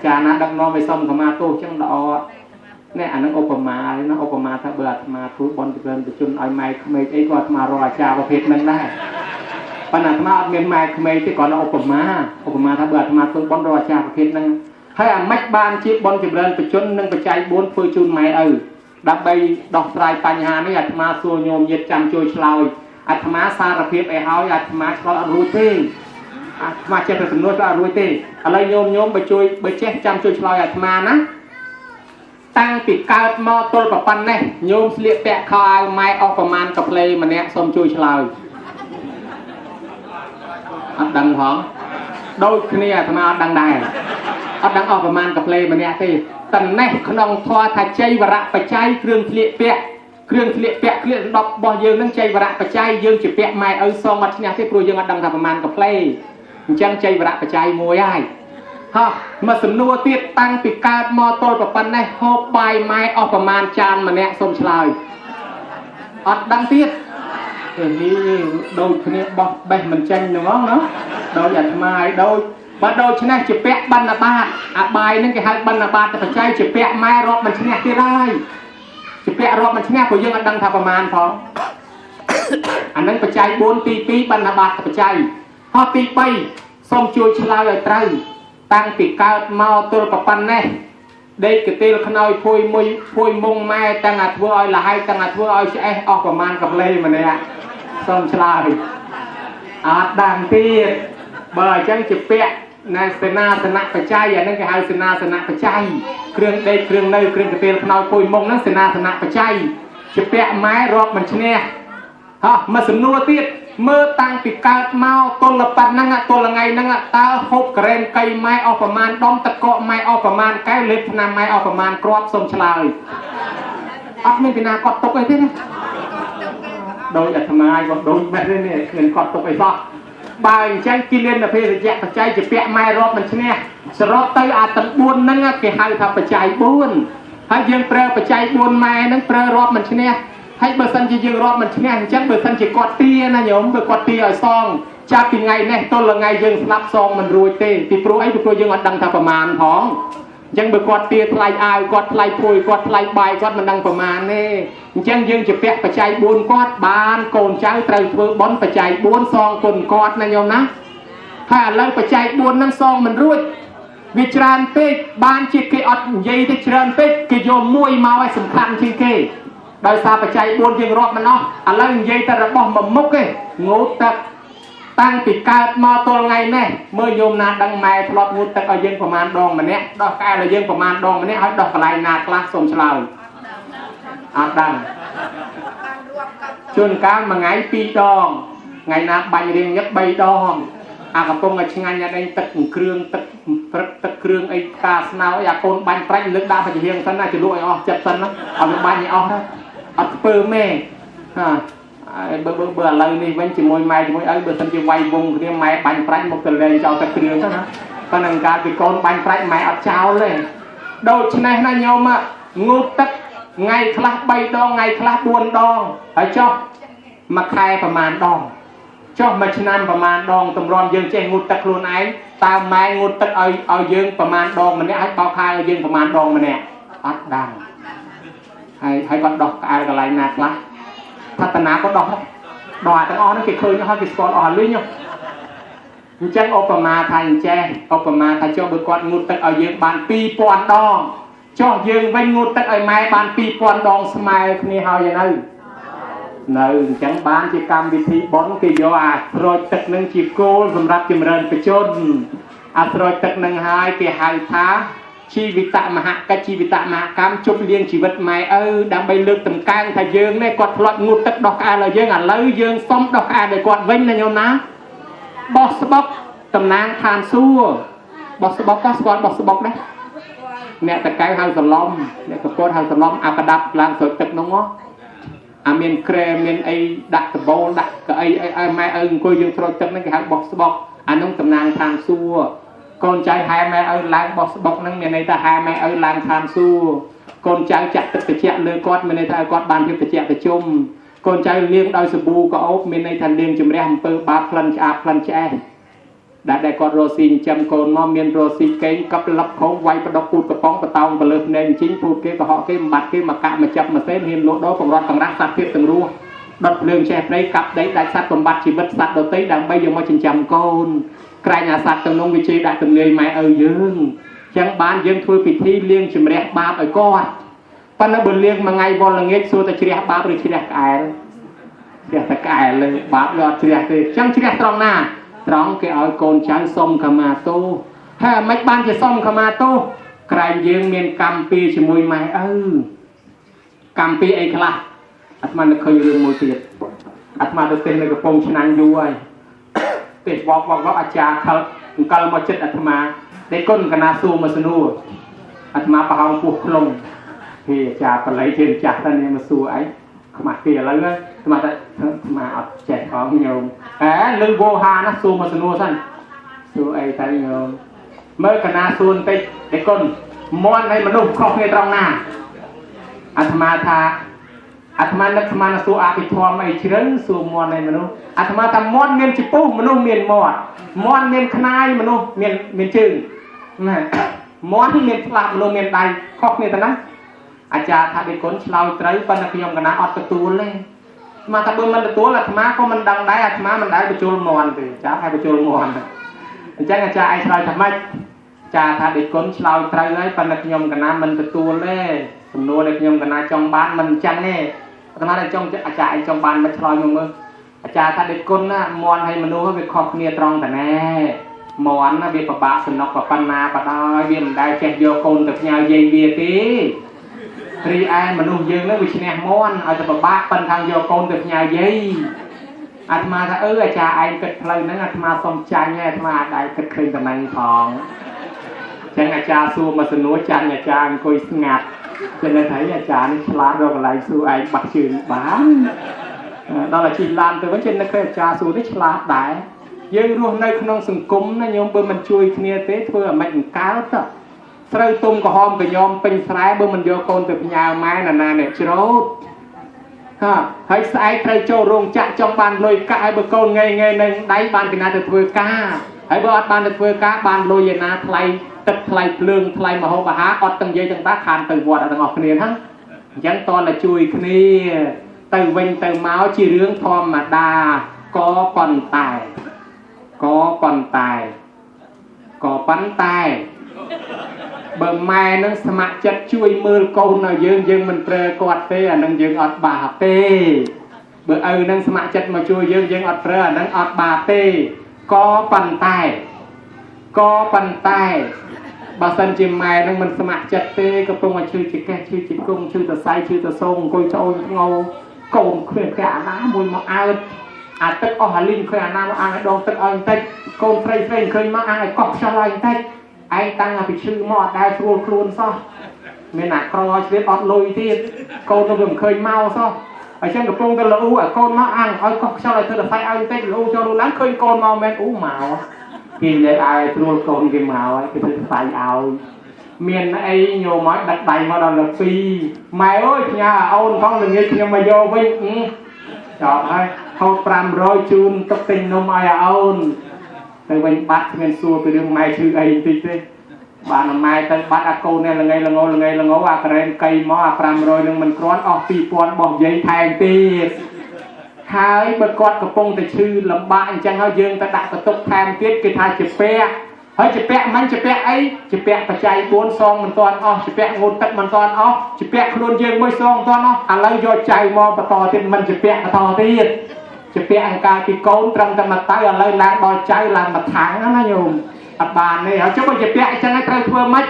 A: cha nó đang no với xôm tham ma tô chẳng đọ nè anh nó Obamaถ้าเบื่อมาทุบบอลเกินไปจนไอ้ไมค์เมย์ไอ้ก็มารออาจารย์ประเภทนั้นได้ปัญหามาเมียนไมค์เมย์ที่ก่อนเราObamaถ้าเบื่อมาทุบบอลรออาจารย์ประเภทนั้นให้อ่ะแม็กบานชีบอลเกินไปจนนึงไปใจบุญฟื้นจุนไมค์ดับใบดอกสายปัญหานี่อาจมาส่วนโยมยึดจำช่วยชลอยอาจมาสารพิษไอ้เฮาอาจมาก็รู้เต้อาจมาเจ้าเป็นสมนก็รู้เต้อะไรโยมไปช่วยไปเช็คจำช่วยชลอยอาจมานะตั้งปิดการมอตัวประปันเนี่ยโยมเลี้ยแปะคอยไม้ออกประมาณกับเลยมันเนี่ยสมช่วยชลอยดังหอมโดยเนี่ยทำไมดังได้ดังออกประมาณกับเลยมันเนี่ยที่ตันเนี่ยขนมทอถ้าใจวระปัจจัยเครื่องเลี้ยแปะเครื่องดอกบ่อยืนนั่งใจวระปัจจัยยืนจะแปะไม้เอาซองมาที่เนี่ยที่ครูยังดังทำประมาณกับเลยจังใจวระปัจจัยมวยได้ฮะมาสำนวนติดตั้งปิดการมอตัวประปันได้หอบใบไม้ออกประมาณจานมันเนี่ยสมชลายดังติดนี่โดยคนนี้บอกใบมันเจนหนึ่งเนาะโดยอย่างไม้โดยบัดโดยชนะจะแปะบรรณาบาตใบนั่นก็ให้บรรณาบาตแต่ปัจจัยจะแปะไม้รอบมันชนะที่ไรจะแปะรอบมันชนะก็ยังดังทำประมาณพออันนั้นปัจจัยบนตีปีบรรณาบาตปัจจัยพอตีไปสมช่วยชลายเลยไตรตั้งปิดการเมาตัวประปันเนี่ยได้กระเตลขนอยพวยมงแม่ตั้งอัดวัวอ้อยละให้ตั้งอัดวัวอ้อยใช้ออกประมาณกับเลยมันเนี่ยส้มชลาดิดังตีเบอร์จังจิเปะในเสนาสนะปัจจัยอย่างนั้นก็ให้เสนาสนะปัจจัยเครื่องได้เครื่องในเครื่องกระเตลขนอยพวยมงนั้นเสนาสนะปัจจัยจิเปะไม้รอบมันชเนี่ยฮะมาสำนวนตีเมื่อตั้งปิดการเมาตัวละปันนั่งตัวละไงนั่งตาหกเกรนไก่ไม้ออกประมาณดอมตะเกาะไม้ออกประมาณไก่เล็บนำไม้ออกประมาณกรอบสมชลายไม่เป็นนากอดตกไอ้ที่นี่โดยอัตมาโดยแบบนี้เนี่ยเงินกอดตกไอ้ซอกบางใจกิเลนนะเพื่อจะปัจจัยจะเปะไม้รอบมันเนี่ยสรอบเตยอาจตั้งบุญนั่งเกี่ยให้ทำปัจจัยบุญให้ยังเปรปัจจัยบุญไม้นั่งเปรรอบมันเนี่ยให้เบอร์สันจะยืนรอบมันเนี่ยจังเบอร์สันจะกอดเตี้ยนะโยมเบอร์กอดเตี้ยซองจะเป็นไงเนี่ยต้นละไงยังรับซองมันรวยเต้ตีโปรไอ้ตีโปรยังดังทำประมาณท้องยังเบอร์กอดเตี้ยทลายอายกอดทลายปุยกอดทลายใบกอดมันดังประมาณนี่จังยังจะเปะปัจจัยบุญกอดบานโกนเจ้าเตยเพื่อบอนปัจจัยบุญซองคนกอดนะโยมนะถ้าเลิกปัจจัยบุญนั่งซองมันรวยวิจารณ์เต้บานจิตเกอดยัยที่เจริญเต้เกโยมมวยมาไว้สำคัญจริงเกโดยซาปัจจัยบุญยังรอบมันเนาะอะไรยัยแต่ระบบมันมุกเอ้งูตักตั้งปิดการมาตัวไงแน่เมื่อโยมนาดังไม้พลอดงูตักเอายังประมาณดองมันเนี้ยดอกแก่เรายังประมาณดองมันเนี้ยให้ดอกอะไรนากลาสมชลาวดังชวนการมาไงปีดองไงนาใบเรียงยับใบดองกระปงไอ้ช่างงานได้ตักเครื่องตักเครื่องไอ้กาสนาวอยากโกนใบไตรลึกดาวไปจะเฮียงสันน่าจะรู้ไอ้ออกจับสันนะเอาใบนี่ออกนะเอาเปิดแม่เบื่อเลยนี่มันจะมวยไม้จะมวยเบื่อสันจะไววงเนี่ยไม้ใบไตรหมดเลยจะเอาตักเครื่องซะนะตอนนั้นการไปโกนใบไตรไม้เอาเช้าเลยโดยชนะนายโยมงูตักไงคลาใบดองไงคลาบวนดองไอ้เจ้ามาคายประมาณดอง cho mà nămประมาณ đòn tầm ron dương trên ngụt tật luôn ấy tao mai ngụt tật ở dương ประมาณ đòn mà nè ai bao khai ở dương ประมาณ đòn mà nè ắt đằng hay còn đọc ai còn lại nạt láพัฒนาก็ดอกดอกแต่อ้อนั่นเกิดเคยนะฮะเกิดสอนอ่อนเลยเนาะจังอุปมาทางแจ้อุปมาทางเจ้าบุกรงูตึกเอาเยืองบานปีปอนดองเจ้าเยืองไปงูตึกเอาไม้บานปีปอนดองสมัยนี้เฮาอย่างนั้นจังบ้านจีกรรมวิธีบอนกิโยอาสโรยตึกนึงจีโก้สำหรับจิมเริญไปจนอาสโรยตึกนึงหายเปียหายท้าชีวิตมหากชีวิตมหากรรมจุบเลี้ยงชีวิตใหม่ดังใบเลือกต่ำกลางถ้าเยืองในกอดพลอดงูตึกดอกอะไรเยืองเลยเยืองส้มดอกอะไรกอดเว้นนะโยมนะบอสบอกตำนานทานซัวบอสบอกก็สกอตบอสบอกได้เนี่ยตะไคร้หางสลอมเนี่ยตะโกนหางสลอมอากระดับลางสวยตึกน้องง้อเมียนเครเมียนไอดักตะโบดักก็ไอไม้กุยยืงสวยตึกนั่นก็หางบอสบอกอันน้องตำนานทานซัวคนใจหายแม่ล้างบอสบอกนั่งเมียนในตาหายแม่ล้างทานซัวคนใจจัดตึกตะเจี๊ยเลยกอดเมียนในตากอดบานที่ตะเจี๊ยตะจุ่มคนใจเลี้ยงโดยสบู่ก็อบเมียนในทันเลี้ยงจุ่มแรงเปิดบาพลันชาพลันแช่ได้กอดโรซินจำโกนมอมเมียนโรซิเก่งกับลับของไว้ประดปูดกระป๋องประตองประเลิศเนนชิ้นพูดเกี่ยวกับhọ cái mặt cái mặt cạ màจับมาเส้นเห็นโลดđóของรอดต่างรักสัตว์เทียบต่างรู้ดัดเรื่องแช่ในกับได้สัตว์บำบัดชีวิตสัตว์โดยตีดังใบยังมาจินจำโกนใครหน้าสัตว์ต่างนงวิจัยได้ต่างเงยไม้ยืงจังบ้านยืงทั่วปิดที่เลี้ยงจิมแรกบาปก้อนปันนับเลี้ยงมาไงบอลละเงี้ยสู้แต่เชียร์บาปหรือเชียร์กายเชียร์ตะกายเลยบาปยอดเชียร์เลยจังเชียร์ตรงหน้าร้องแกเอาโกนช้างส้มขมาโตถ้าไม่บ้านจะส้มขมาโตใครยืงเมียนกำปีชมวยไม้กำปีไอ้คลาอัตมาเคยเรื่องมวยเตียอัตมาโดยเต็มในกระโปรงชนันด้วยเตะบอกอาจารย์เขากลมาจัดอัตมาได้ก้นกันนาซูมาสนุอัตมาประหารปุกลงเฮียจ่าปลายเทียนจ่าท่านเนี่ยมาสู้ไอ้ขมาเกลียแล้วเลยมาเอาแจกของโยมลืมโวหานะซูมาสนุสั้นซูไอ้ท่านโยมเมื่อกันนาซูนไปได้ก้นมอนในมนุษย์ครอบในตรงหน้าอัตมาทาอัตมานักมาสู้อาภิธรรมไอ้เชิญสู้มอนในมนุษย์อัตมาทำมอนเมียนจิปูมนุษย์เมียนมอนเมียนขนายมนุษย์เมียนจึงนะมอนเมียนสลับมนุษย์เมียนใดครอบในตรงนั้นอาจารย์ถ้าได้คนเราไตรปัญญาพยมกันนะอดประตูเลยมาถ้าเบอร์มันประตูละธรรมะก็มันดังได้ธรรมะมันได้ประจุลมอนไปจ้าให้ประจุลมอนอาจารย์ไอ้ชายธรรมะจ่าถ้าได้คนเราไตรเลยปัญญาพยมกันนะมันประตูเลยสมโนได้พยมกันนะจองบ้านมันจังแน่ธรรมะได้จองอาจารย์จองบ้านมันชลอยมืออาจารย์ถ้าได้คนนะมอนให้มนุษย์เขาไปครอบเนียตรองแต่แน่มอนนะเบียปะสนกปะปันนาปะได้เบียมได้แจกโยโกนแต่พญาเยงเบียตีรีไอมนุษย์ยืนแล้ววิชเนมอนเอาจะปะปันทางโยโกนแต่พญาเยงอาตมาถ้าอาจารย์ไอ้เกิดเพลินนั้นอาตมาสมใจเนี่ยอาตมาได้เกิดเพลินกับนางทองจังอาจารย์สู้มาสนุกจังอาจารย์คุยสงัดจะได้thấyอาจารย์ฉลาดเราอะไรสู้ไอ้บักชื่นบ้านđó là chỉ làm từ vấn trên nó khơi trà xuống đấy là đại dương luôn nơi không sừng cúng nó nhom bơm mình chui kia tế thôi là mạnh cáo đó sợi tôm của hôm của nhom pin sải bơm mình vô con từ nhà máy là này chốt ha hãy sai thay cho rong chạy trong bàn lôi cá bơ con ngay nên đáy bàn cái nào được vừa cá hãy bơ bàn được vừa cá bàn lôi về na thay tật thay lương thay mà hôm bà há ọt từng dây từng tác hàn từng vọt ở từng ngọc kia hả chẳng to là chui kia từ vinh từ máu chỉ riêng thom mà đa có còn tài có bắn tài bờ mai nó smart chất chui mưa câu nào dương mình pre quạt tê nâng dương ọt bà tê bờ nâng smart chất mà chui dương ọt pre nâng ọt bà tê có bàn tài bà sân chìm mai nâng mình smart chất tê có tung mà chui chỉ kẹt chui chỉ cung chui tờ say chui tờ sông coi cho ôi ngô cồn khuyên cả ná mùi mà ai tức ở Hà Linh khuyên ná mà ai đồn tức ở tết cồn phê khuyên mà ai cọc cho lại tết ai tăng là bị sư mọt đai luôn sao mình nạc coi biết ọt lôi tiết cồn nó gồm khuyên mau sao ở trên cái phong cái lũ ở cồn mà ăn ôi cọc cho lại tôi là phải ăn tết lũ cho lũ lắm khuyên cồn mau men ú màu kìm để ai luôn cồn kìm màu ấy cái thứ phải áo miền ấy nhiều mối đặt đầy mà đòn là phi mày ơi nhà ôn con đừng nghe kia mà vô với trời ơi ហូប500ជូនទុកទិញនំឲ្យអូនទៅវិញបាត់គ្មានសួរពីរឿងម៉ែឈឺអីបន្តិចទេបានម៉ែទៅបាត់អាកូននេះល្ងល្ងអាក្រែនកៃមកអា500នឹងមិនគ្រាន់អស់2000បោះយាយថែមទៀតហើយបើគាត់កំពុងតែឈឺលំបាកអញ្ចឹងហើយយើងទៅដាក់បន្ទុកថែមទៀតគេថាជាពាក់ហើយជាពាក់មិនជាពាក់អីជាពាក់បច្ច័យ4សងមិនទាន់អស់ជាពាក់ងូតទឹកមិនទាន់អស់ជាពាក់ខ្លួនយើងមួយសងមិនទាន់អស់ឥឡូវយកចៅមកបន្តទៀតមិនជាពាក់បន្តទៀតជាពាក់អង្ការពីកូនត្រឹមតែមកទៅឥឡូវឡើងដល់ចៅឡើងមកថាំងណាញោមអត់បានទេហើយចុះបើជាពាក់អញ្ចឹងត្រូវធ្វើម៉េច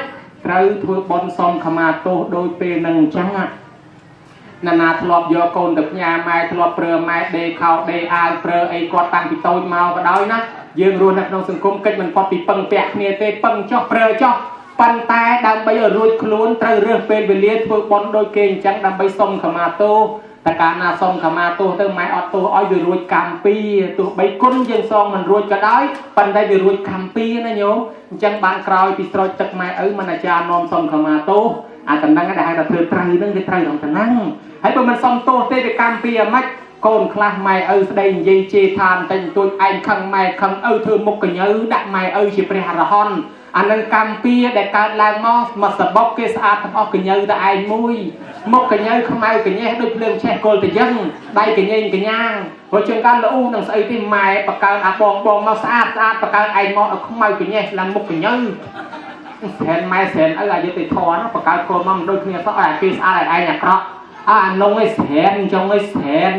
A: ត្រូវធ្វើបន់សុំខមាទោសដោយពេលនឹងអញ្ចឹងណាធ្លាប់យកកូនទៅផ្ញើម៉ែធ្លាប់ប្រើម៉ែដេខោដេអាវប្រើអីគាត់តាំងពីតូចមកក៏ដោយណាយើងរស់នៅក្នុងសង្គមកិច្ចមិនផុតពីពឹងពាក់គ្នាទេពឹងចោះប្រើចោះប៉ុន្តែដើម្បីឲ្យរួចខ្លួនត្រូវរើសពេលវេលាធ្វើបន់ដូចគេអញ្ចឹងដើម្បីសុំខមាទោសតែកាលណាសុំខមាទោសទៅម៉ែអត់ទោសឲ្យវារួចកម្មពីទោះបីគុណយើងសងមិនរួចក៏ដោយប៉ុន្តែវារួចកម្មពីណាញោមអញ្ចឹងបានក្រោយពីស្រោចទឹកម៉ែឪមិនអាចារ្យនាំសុំខមាទោសអាតំណឹងដែលហៅថាធ្វើត្រូវនឹងវាត្រូវដល់តំណឹងហើយបើមិនសុំទោសទេវាកម្មពីអាម៉េចកូនខ្លះម៉ែឪស្ដីនិយាយជេរថាបន្តិចបន្តួចឯងខឹងម៉ែខឹងឪធ្វើមុខកញើដាក់ម៉ែឪជាព្រះអរហន្តអានឹងកម្មពីដែលកើតឡើងមកសបុកគេស្អាតទាំងអស់កញើតែឯងមួយមុខកញើខ្មៅកញេះដូចភ្លើងឆេះគល់ទៅយ៉ាងដៃកញែងកញ្ញាងព្រោះជាងការលូនឹងស្អីទេម៉ែបកើអាបងមកស្អាតបកើឯងមកឲ្យខ្មៅកញេះឡើងមុខកញើស្ហែនម៉ែស្ហែនឪអាយុតិធរណាបកើកូនមកមិនដូចគ្នាសោះឲ្យគេស្អាតឲ្យឯងអាក្រក់អានងឯស្ហែនចង់ឯស្ហែន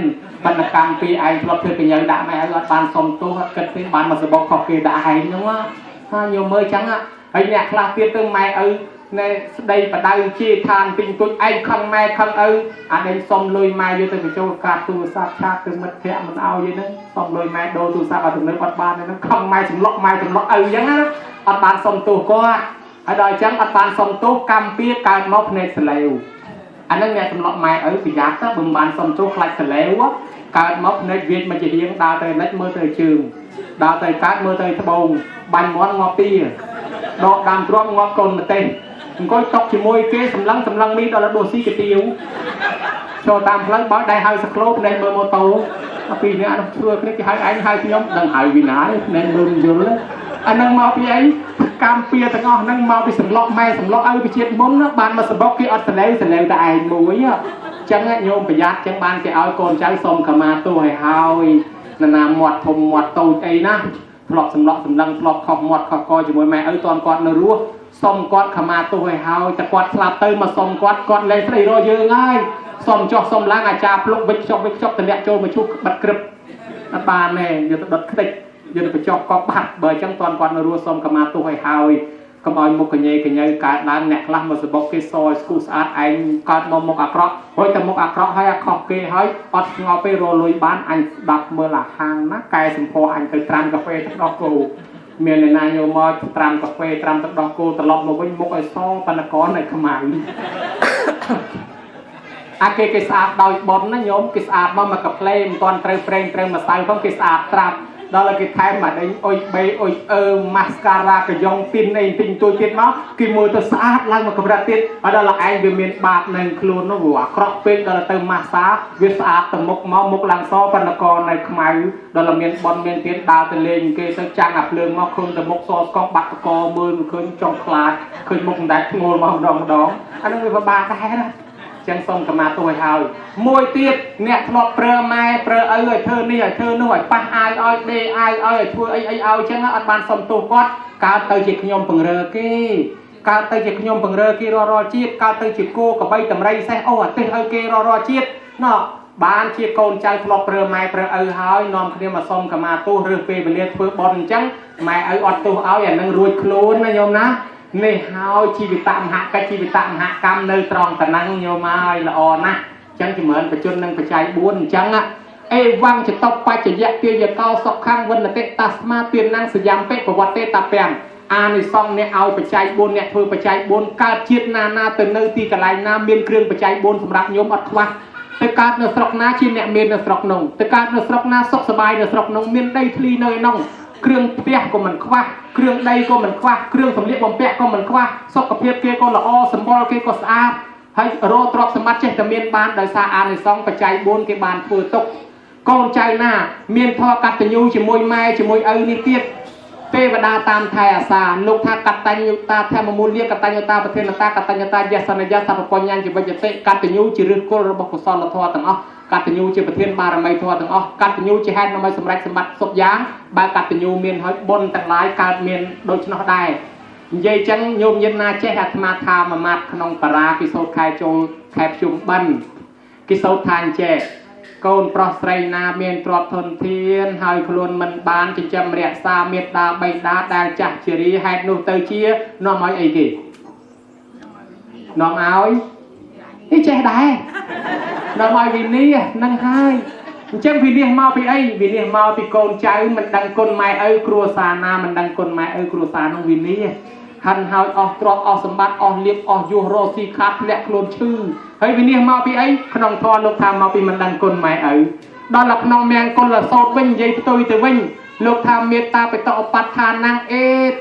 A: បណ្ឌកម្មពីឯងធ្លាប់ធ្វើកញើដាក់ម៉ែឲ្យអត់បានសុំទោសអត់គិតទេបានមកសបុកខុសគេដាក់ឯងហ្នឹងណាញោមមើលចឹងហើយអ្នកខ្លះទៀតទៅម៉ែឪណែស្ដីបដៅជាឋានពីទុយឯងខឹងម៉ែខឹងឪអានេះសុំលុយម៉ែយកទៅបញ្ចូលកាតទូរស័ព្ទឆាតទៅមិត្តភ័ក្តិមិនឲ្យទេហ្នឹងសុំលុយម៉ែដូរទូរស័ព្ទឲ្យទំនើបអត់បានទេហ្នឹងខឹងម៉ែសម្លុកឪអញ្ចឹងណាអត់បានសុំទោសគាត់ហើយដល់អញ្ចឹងអត់បានសុំទោសកម្មពីកើតមកភ្នែកសលេវអាហ្នឹងអ្នកសម្លុកម៉ែឪប្រយ័ត្នទៅបើមិនបានសុំទោសខ្លាចសលេវកើតមកភ្នែកវាចមកជារៀងដើរទៅលិចមើលទៅជើងដើរទៅកើតមើលទៅត្បូងបាញ់មាន់ងាប់ទីដកដាំទ្រាំងាប់កូនម្ទេសអង្គុយតុកជាមួយគេសម្លឹងមីដល់ដូស៊ីកាទៀវចូលតាមផ្លូវបើដៃហៅសក្លោភ្នែកមើលម៉ូតូពីរនាក់នោះឈ្មោះគ្នាគេហៅឯងហៅខ្ញុំដឹងហៅវិណាទេភ្នែកមើលយល់អានឹងមកពីអីកម្មពៀទាំងអស់ហ្នឹងមកពីសម្លុកម៉ែសម្លុកឪពីជាតិមុនបានមកសបុកគេអត់សលេវតែឯងមួយអញ្ចឹងញោមប្រយ័ត្នអញ្ចឹងបានគេឲ្យកូនចៅសុំខមាទោសឲ្យហើយណាមាត់ធំមាត់តូចអីណាធ្លាប់សម្លុកសម្លឹងធ្លាប់ខុសមាត់ខុសកជាមួយម៉ែឪតន់គាត់នៅរស់សុំគាត់ខមាទោសឲ្យហើយតែគាត់ស្លាប់ទៅមកសុំគាត់លែងស្ដីរកយើងហើយសុំចុះសុំឡើងអាចារ្យភ្លុកវិចខ្ចប់តម្លាក់ចូលមកឈូសបិទក្រឹបអត់បានទេយកទៅដុតខ្ទេចយកទៅបញ្ចុះកប់បាត់បើអញ្ចឹងតន់គាត់នៅរស់សុំខមាទោសឲ្យហើយកុំឲ្យមុខកញ៉េកញើកើតឡើងអ្នកខ្លះមកសបុកគេសឲ្យស្គូស្អាតឯងកើតមកមុខអាក្រក់ហើយតែមុខអាក្រក់ហើយអាខុសគេហើយអត់ស្ងប់ទេរលួយបានអញស្ដាប់មើលអាហាងណាកែសម្ផស្សអញទៅត្រាំកាហ្វេទឹកដោះគោមានអ្នកណាយកមកត្រាំកាហ្វេត្រាំទឹកដោះគោត្រឡប់មកវិញមុខឲ្យសបណ្ណកនឲ្យខ្មៅអាគេស្អាតដោយបនណាញោមគេស្អាតមកកាផ្លេមិនទាន់ត្រូវប្រេងត្រូវម្សៅផងគេស្អាតត្រាប់ដល់គេថែមមកដេញអុយបីអុយម៉ាស្ការ៉ាកយ៉ុងពីនអីទិញទួយទៀតមកគេមើលទៅស្អាតឡើងមកកម្រិតទៀតហើយដល់ឯងវាមានបាបនៅខ្លួននោះវាអាក្រក់ពេកដល់ទៅម៉ាសាវាស្អាតទៅមុខឡើងសបណ្ណកននៅខ្មៅដល់មានបនមានទៀតដើរទៅលេងគេទៅចាំងអាភ្លើងមកឃើញទៅមុខសស្កងបាក់តកមើលឃើញចង់ខ្លាចឃើញមុខមិនដែលធ្ងោលមកម្ដងអានោះវាពិបាកដែរណាចឹងសុំខមាទោសឲ្យហើយមួយទៀតអ្នកធ្លាប់ប្រើម៉ែប្រើឪឲ្យធ្វើនេះឲ្យធ្វើនោះឲ្យប៉ះអាយឲ្យដេអាយឲ្យធ្វើអីឲ្យចឹងអត់បានសុំទោសគាត់កើតទៅជាខ្ញុំបង្រើគេកើតទៅជាខ្ញុំបង្រើគេរាល់ជាតិកើតទៅជាគោកបីតម្រៃសេះអូអាទេសឲ្យគេរាល់ជាតិណោះបានជាកូនចៅធ្លាប់ប្រើម៉ែប្រើឪហើយនាំគ្នាមកសុំខមាទោសឬពេលវេលាធ្វើបន់អញ្ចឹងម៉ែឪអត់ទោសឲ្យអានឹងរួចខ្លួនណាញោមណានេះហើយជីវិតមហកិច្ចជីវិតមហកម្មនៅត្រង់តំណឹងញោមហើយល្អណាស់អញ្ចឹងជំរឿនបជននឹងបច្ច័យ4អញ្ចឹងអេវង្ចតបច្ចយៈទាយកោសុខੰវណ្ណតិតាស្មាទានណាំសយំពេប្រវត្តិតាពាំងអានិសង្ឃអ្នកឲ្យបច្ច័យ4អ្នកធ្វើបច្ច័យ4កើតជាតិណាទៅនៅទីកន្លែងណាមានគ្រឿងបច្ច័យ4សម្រាប់ញោមអត់ខ្វះទៅកើតនៅស្រុកណាជាអ្នកមាននៅស្រុកនោះទៅកើតនៅស្រុកណាសុខសบายនៅស្រុកនោះមានដីធ្លីនៅក្នុងគ្រឿងផ្ទះក៏មិនខ្វះគ្រឿងដីក៏មិនខ្វះគ្រឿងសម្លៀកបំពាក់ក៏មិនខ្វះសុខភាពគេក៏ល្អសម្បល់គេក៏ស្អាតហើយរកទ្រព្យសម្បត្តិចេះតែមានបានដោយសារអានិសង្ឃបច្ច័យ4គេបានធ្វើទុក con trai na miền thọ cắt tình nhu chỉ môi mai chỉ môi ơi ni tiết tê và đa tam thai à sa lục tha cắt tay nhu ta theo mà muốn liếc cắt tay nhu taประเทศta cắt tay nhu taยาสนยาสัพพญัญchỉ bây giờ tê cắt tình nhu chỉ rước cô rồi bọc sòn là thọ tầng cắt tình nhu chỉประเทศบารมีthọ tầng cắt tình nhu chỉ hai năm mấyสมัยสมบัติศพยางba cắt tình nhu miền hỏiบนต่างหลายการmiềnโดยเฉพาะได้ยัยจังโยมยันนาเจ้าหัตมาธามามัดขนมปรากิโซคายโจแคบจุ่มบันกิโซทานเจโกนปลอสไตรนาเมียนตรอบทนเทียนหายคลุนมันบานจิจำเรียซาเมียดาใบดาดาจักจิรีให้นูเตอเชียน้องอ้อยไอ้กี่น้องอ้อยนี่เจ้าได้น้องอ้อยวินนี่นั่งให้จังวินนี่มาปีไอ้วินนี่มาปีโกนใจมันดังคนไม้ไอ้ครัวซานามันดังคนไม้ไอ้ครัวซาน้องวินนี่หันหายออกตรอกออกสมบัติออกเลียบออกยูโรซีคับและโคลนชื่อเฮ้ยวินนี่มาปีไอ้ขนมทอลูกทำมาปีมันดังคนไม้ไอ้ดอนหลักขนมแมงคนละโซดวิ่งยัยตัววิตวิ่งลูกทำเมตตาไปต่อปัตทานนาง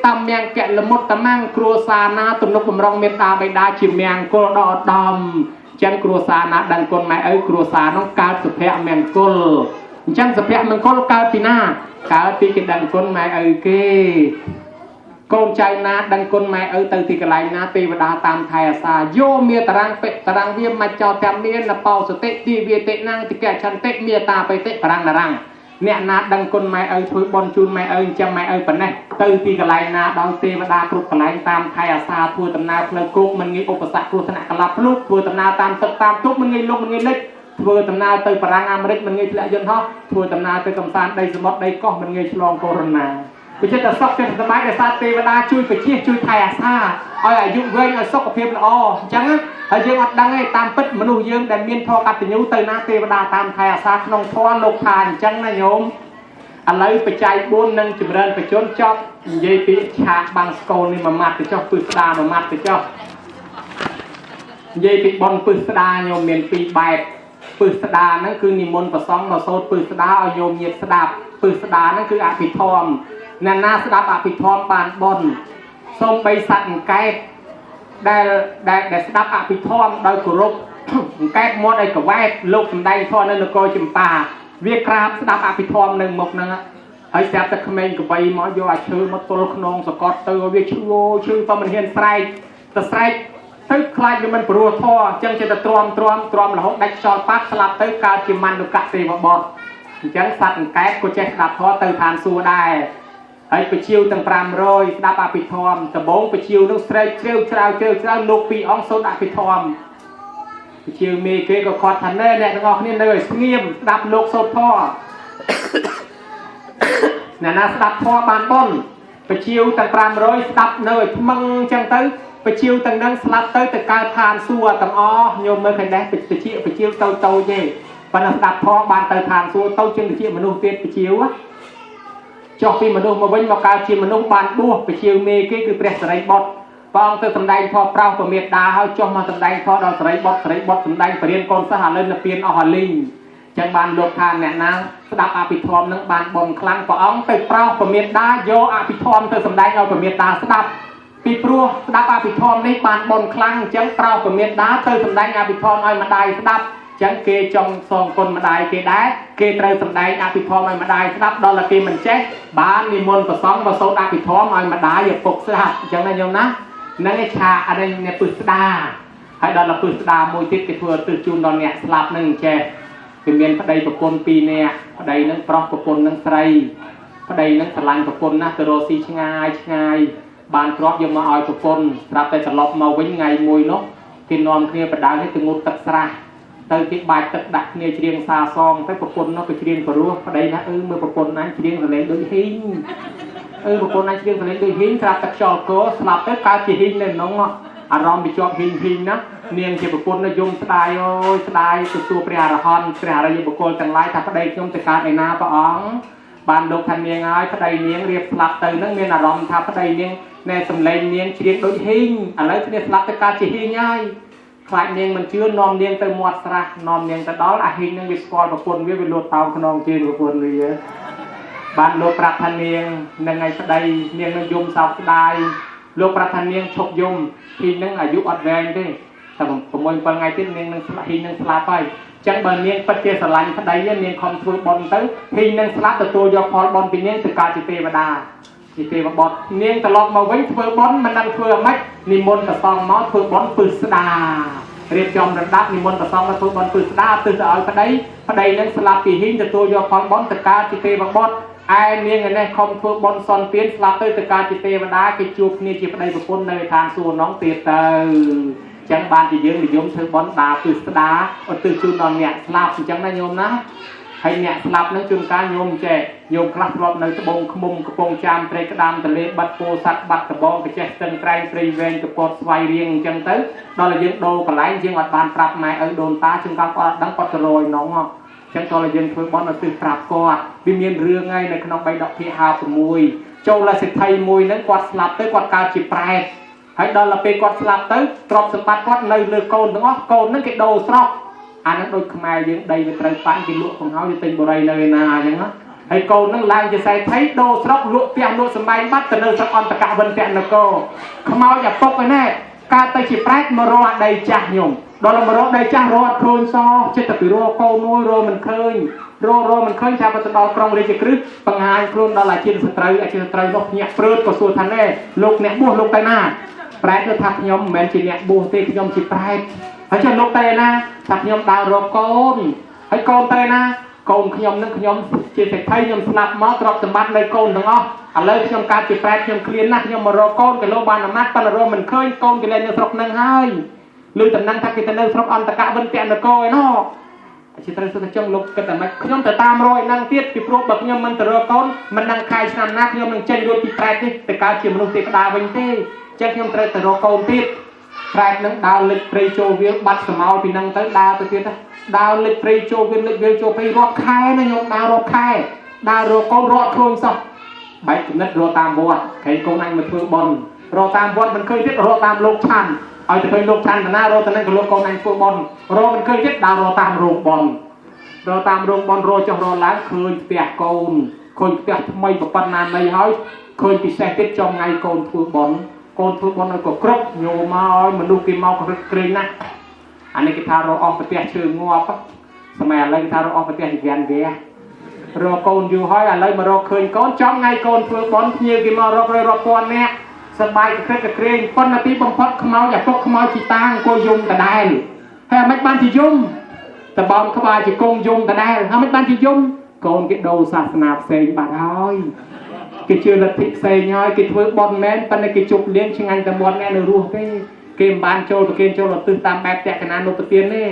A: ตำแมงแกะละมดตะมั่งครัวซานาตุนกบมรองเมตตาไปได้ชิมแมงโกดอดอมจันครัวซานาดังคนไม้ไอ้ครัวซาน้องกาสุเพะแมงกุลจันสุเพะแมงกุลกาปีน่ากาปีกิดังคนไม้ไอ้เกโกนใจนาดังคนไม้ตือติกไลนาเทวดาตามไทยอาสาโยเมียตรังเป็ดตรังเวียมมาจอแตมเมียนเป่าสเตตีเวียเตนั่งติแกชันเตเมียตาไปเตพรังรังเนี่ยนาดังคนไม้ช่วยบอลจูนไม้จำไม้ปนเนี่ยตือติกไลนาดองเทวดากรุกไลตามไทยอาสาทัวตำนาเพลกุกมันงี้อุปสรรคครูธนากลับลูกทัวตำนาตามตึกตามทุกมันงี้ลูกมันงี้เล็กทัวตำนาตือพรังอเมริกมันงี้ละยนท่อทัวตำนาตือกำซานได้สมบัติได้ก็มันงี้ฉลองโคโรนาไปเจอแต่ซอกเป็นสมัยแต่ซาเทวดาช่วยไปเชี่ยช่วยไทยอาซาเอาอายุเว้ยเอาซอกกับเพียบละอ๋อจังนะเอาเยอะอัดดังไอ้ตามปิดมนุษย์เยอะแต่เมียนทอกัดติญูเตยนาเทวดาตามไทยอาซาขนมทอโลกทานจังนะโยมอะไรไปใจบุญนั่งจุดเดินไปจนจอบเยี่ปีชาบางสโกนี่มามัดไปจอบปืนสดามามัดไปจอบเยี่ปีบอลปืนสดาโยมเมียนปีใบปืนสดานั่นคือนิมนต์ประซองมาโซดปืนสดาเอาโยมเยียบสดาปืนสดานั่นคืออภิธรรมนานาสดับอภิธรรมบานบนทรงไปสั่งแก่ได้สดับอภิธรรมโดยกรุบแก่หมดไอ้กับแวดลูกสำได้ทอนั่นโกจิมปาเวียกราบสดับอภิธรรมหนึ่งหมกนั่งไอ้แซ่บตะเขมรกับใบหมอโยอาชื่อมาตุลขนองสกอตเตอร์เวียชื่อฟอมันเฮียนไตรแต่ไตรตึกคลายมันปลัวท่อจังจะตรอมแล้วหกได้จอดปักสลับตึกการจิมันดุกะเตวบอดจังสั่งแก่กูเจ็ดดับท่อเตอทานสู้ได้ไอ้ไปชิวตั้งปรามโรยดับอภิธรรมตะบงไปชิวต้องเตรียวลูกปีอ่องโซดอภิธรรมไปชิวมีเกก็คอทันเน่เนี่ยงอกนี่เลยเงียบดับลูกโซดท่อเนี่ยนะดับท่อบานต้นไปชิวตั้งปรามโรยดับเนยมังจังตึ๊ไปชิวตั้งนั่งสลับตึ๊แต่การทานสู้ตั้งอ้อโยมเมื่อใครได้ไปชิวโตเย่ปนดับท่อบานเตยทานสู้โตจึงไปชิวมนุษย์เตี้ยไปชิวอะจอกปีมนุษย์มาวิ่งมาการชิมมนุษย์บานบัวไปเชียวเมกี้คือเปรียบสไลบอดปองเตอร์สำได้พอเปล่าตัวเมียดาเขาจอกมาสำได้พอเราสไลบอดสำได้เปลี่ยนกองสหเล่นเปลี่ยนอหลิงจังบานโลกทานเนี่ยนะสดับอภิธรรมนั่งบานบอมคลังปองเตอร์เปล่าตัวเมียดาโยอภิธรรมเตอร์สำได้เอาตัวเมียดาสดับปีปลัวสดับอภิธรรมในบานบอมคลังจังเปล่าตัวเมียดาเตอร์สำได้อภิธรรมเอามาได้สดับจังเกจงซองคนมาได้เกได้เกเตยสำได้อภิธรรมมาได้สดับดอลลาร์เกมันเจ๊บ้านนิมนต์ประสองประโซดอภิธรรมมาได้อย่าปกสลับจังนั้นโยมนะนั่นไอ้ชาอะไรเนี่ยปืนสดาให้ดอลลาร์ปืนสดามวยติดกระทัวตื่นจูนดอนเนี่ยสลับหนึ่งเจ๊เป็นเมียนพระใดประปนปีเนี่ยพระใดนั่งปลอกประปนนั่งไตรพระใดนั่งสลังประปนนะตโรซีชงายบานกรอบยังมาอ่อยประปนรับแต่สลบมาวิ่งไงมวยนกกินนอนเคลียประดาให้ถึงงดตัดสระเตยที่บายตัดดักเนี่ยเชียงซาซองไปประปนนกไปเชียงกระรู้พระใดนะเมื่อประปนนั้นเชียงทะเลโดยหิ้งประปนนั้นเชียงทะเลโดยหิ้งครับตัดจอโก้สลับไปกาจีหิ้งเนี่ยน้องอารมณ์ไปจอบหิ้งนะเนียงเจ็บประปนนยมสไตล์สไตล์ตัวเปรียร์ฮอนเปรียร์ยมประปนแต่งไล่ถ้าพระใดยมจัดการในนาปะอ๋องบานโดกทันเนียงไอ้พระใดเนียงเรียบสลับเตยนั่งเนียนอารมณ์ถ้าพระใดเนียงในสำเร็จเนียงเชียงโดยหิ้งอะไรที่เนี่ยสลับแต่การจีหิ้งง่ายคลายเนียงมันเชื่อนอมเนียงเติมหมดสระนอมเนียงแต่ดอลอาหินยังวิสกอลประปนวิวิโลเตาขนองเจนประปนเลยบ้านโลปราทันเนียงในไงสดายเนียงนยมสาวสดายโลปราทันเนียงชกยมทีนั่งอายุอัดแรงได้แต่ผม ប្រមួយ7ថ្ងៃទៀតនាងនឹងស្លាប់ហ៊ីនឹងស្លាប់ហើយចឹងបើនាងពិតជាស្រឡាញ់ប្តីនាងខំធ្វើបុណ្យទៅហ៊ីនឹងស្លាប់ទទួលយកផលបុណ្យពីនាងទៅកើតជាទេវតាជាទេវបុត្រនាងត្រឡប់មកវិញធ្វើបុណ្យមិនដឹងធ្វើអ្ម៉េចនិមន្តព្រះសង្ឃមកធ្វើបុណ្យពឹស្ដារៀបចំរដាប់និមន្តព្រះសង្ឃមកធ្វើបុណ្យពឹស្ដាទិសទៅឲ្យប្តីនឹងស្លាប់ពីហ៊ីងទទួលយកផលបុណ្យទៅកើតជាទេវបុត្រឯនាងឯនេះខំធ្វើបុណ្យសន្តានស្លាប់ទៅកើតជាទេវតាគេជួបគ្នាជាប្តីប្រពន្ធនៅឋានសួគ៌នោះទៀតទៅចឹងបានជាយើងនិយមធ្វើបុណ្យដាពឹស្ដាឧទ្ទិសជូនដល់អ្នកស្លាប់អញ្ចឹងណាញោមណាហើយអ្នកស្លាប់នឹងជួនកាលញោមចេះញោមខ្លះធ្លាប់នៅត្បូងឃុំកំពង់ចាមព្រៃក្តាមទលេបាត់ពោធិ៍សាត់បាត់ដបងកចេះស្ទឹងត្រែងព្រៃវែងកពតស្វាយរៀងអញ្ចឹងទៅដល់តែយើងដូរកន្លែងយើងអត់បានប្រាប់ម៉ែឪដូនតាជួនកាលគាត់អត់ដឹងគាត់ទៅរយនោះចឹងតើយើងធ្វើបន់ឧទ្ទិសប្រាប់គាត់វាមានរឿងហើយនៅក្នុងបៃដកភាគ56ចូលសិទ្ធិមួយហ្នឹងគាត់ស្លាប់ទៅគាត់កើតជាប្រែតហើយដល់ទៅពេលគាត់ស្លាប់ទៅទ្រព្យសម្បត្តិគាត់នៅលើកូនទាំងអស់កូនហ្នឹងគេដូរស្រុកអាហ្នឹងដូចខ្មែរយើងដីវាត្រូវបាញ់គេលក់ផងហើយទៅទិញបរិយនៅឯណាអញ្ចឹងណាហើយកូនហ្នឹងឡើងជាសេដ្ឋីដូរស្រុកលក់ផ្ទះលក់សម្បែងបាត់ទៅនៅស្រុកអន្តកវិនពនគរខ្មោចអាពុកឯណែកើតទៅជាប្រែតមករកអាដីចាស់ញោមដល់មករកដីចាស់រកអត់ឃើញសចិត្តតែពីរកកូនមួយរកមិនឃើញរកមិនឃើញថាទៅដល់ក្រុងរាជក្រឹសបង្ហាញខ្លួនដល់អាជាសត្រូវនោះញាក់ព្រឺតក៏សួរថាណែលោកអ្នកបួសលោកទៅណាប្រែតទៅថាខ្ញុំមិនមែនជាអ្នកបួសទេខ្ញុំជាប្រែតហើយចុះលោកទៅណាថាខ្ញុំដើររកកូនហើយកូនទៅណាកូនខ្ញុំនឹងខ្ញុំជាសេដ្ឋីខ្ញុំស្លាប់មកទ្រព្យសម្បត្តិនៅកូនទាំងអស់ឥឡូវខ្ញុំកើតជាប្រែតខ្ញុំឃ្លានណាស់ខ្ញុំមករកកូនគេលោកបានអាម៉ាត់ប៉ុន្តែរកមិនឃើញកូនគេលែងនៅស្រុកនឹងហើយលឺតំណែងថាគេទៅនៅស្រុកអន្តកវិនពនគរឯណោះជាត្រូវសុទ្ធតែចង់លោកគិតតែម៉េចខ្ញុំទៅតាមរយនឹងទៀតពីព្រោះបើខ្ញុំមិនទៅរកកូនមិនដឹងខែឆ្នាំណាខ្ញុំនឹងចេញរួចពីប្រែតនេះទៅកើតជាមនុស្សទេវតាវិញទេចឹងខ្ញុំត្រូវទៅរកកូនទៀតប្រែតនឹងដើរលិចព្រៃចូលវាបាត់សមោលពីនឹងទៅដើរទៅទៀតដើរលិចព្រៃចូលវាលិចវាចូលព្រៃរាប់ខែណាខ្ញុំដើររាប់ខែដើររកកូនរកខ្លួនសោះបែកគណិតរកតាមវត្តឃើញកូនអញមកធ្វើបុណ្យរកតាមវត្តមិនឃើញទៀតរកតាមលោកឆាន់ឲ្យទៅឃើញលោកឆាន់តាណារកទៅនឹងក៏លោកកូនអញធ្វើបុណ្យរកមិនឃើញទៀតដើររកតាមរោងបុណ្យរកតាមរោងបុណ្យរកចុះរកឡើងឃើញផ្ទះកូនឃើញផ្ទះថ្មីប្រប៉ុណ្ណានៃហើយឃើញពិសេសទៀតចំថ្ងៃកូនធ្វើបុណ្យកូនធ្វើបុណ្យឲ្យក៏គ្រប់ញោមមកឲ្យមនុស្សគេមកក្រឹកក្រែងណាស់អានេះគេថារកអស់ផ្ទះជើងងាប់សម័យឥឡូវគេថារកអស់ផ្ទះវិញ្ញាណវារកកូនយូរហើយឥឡូវមករកឃើញកូនចំថ្ងៃកូនធ្វើបុណ្យភ្ញៀវគេមករករាប់ពាន់នាក់សប្បាយក្រឹកក្រែងប៉ុន្តែទីបំផុតខ្មោចអាពុកខ្មោចជីតាអង្គុយយំដដែលហើយមិនបានជាយំតបោនក្បាលជាគង់យំដដែលហើយមិនបានជាយំកូនគេដូរសាសនាផ្សេងបាត់ហើយគេជឿលទ្ធិផ្សេងហើយគេធ្វើបុណ្យមែនប៉ុន្តែគេជប់លៀងឆ្ងាញ់តែមាត់អ្នកនៅរស់ទេគេមិនបានចូលប្រគេនចូលឧទ្ទិសតាមបែបតក្កណានុពទានទេ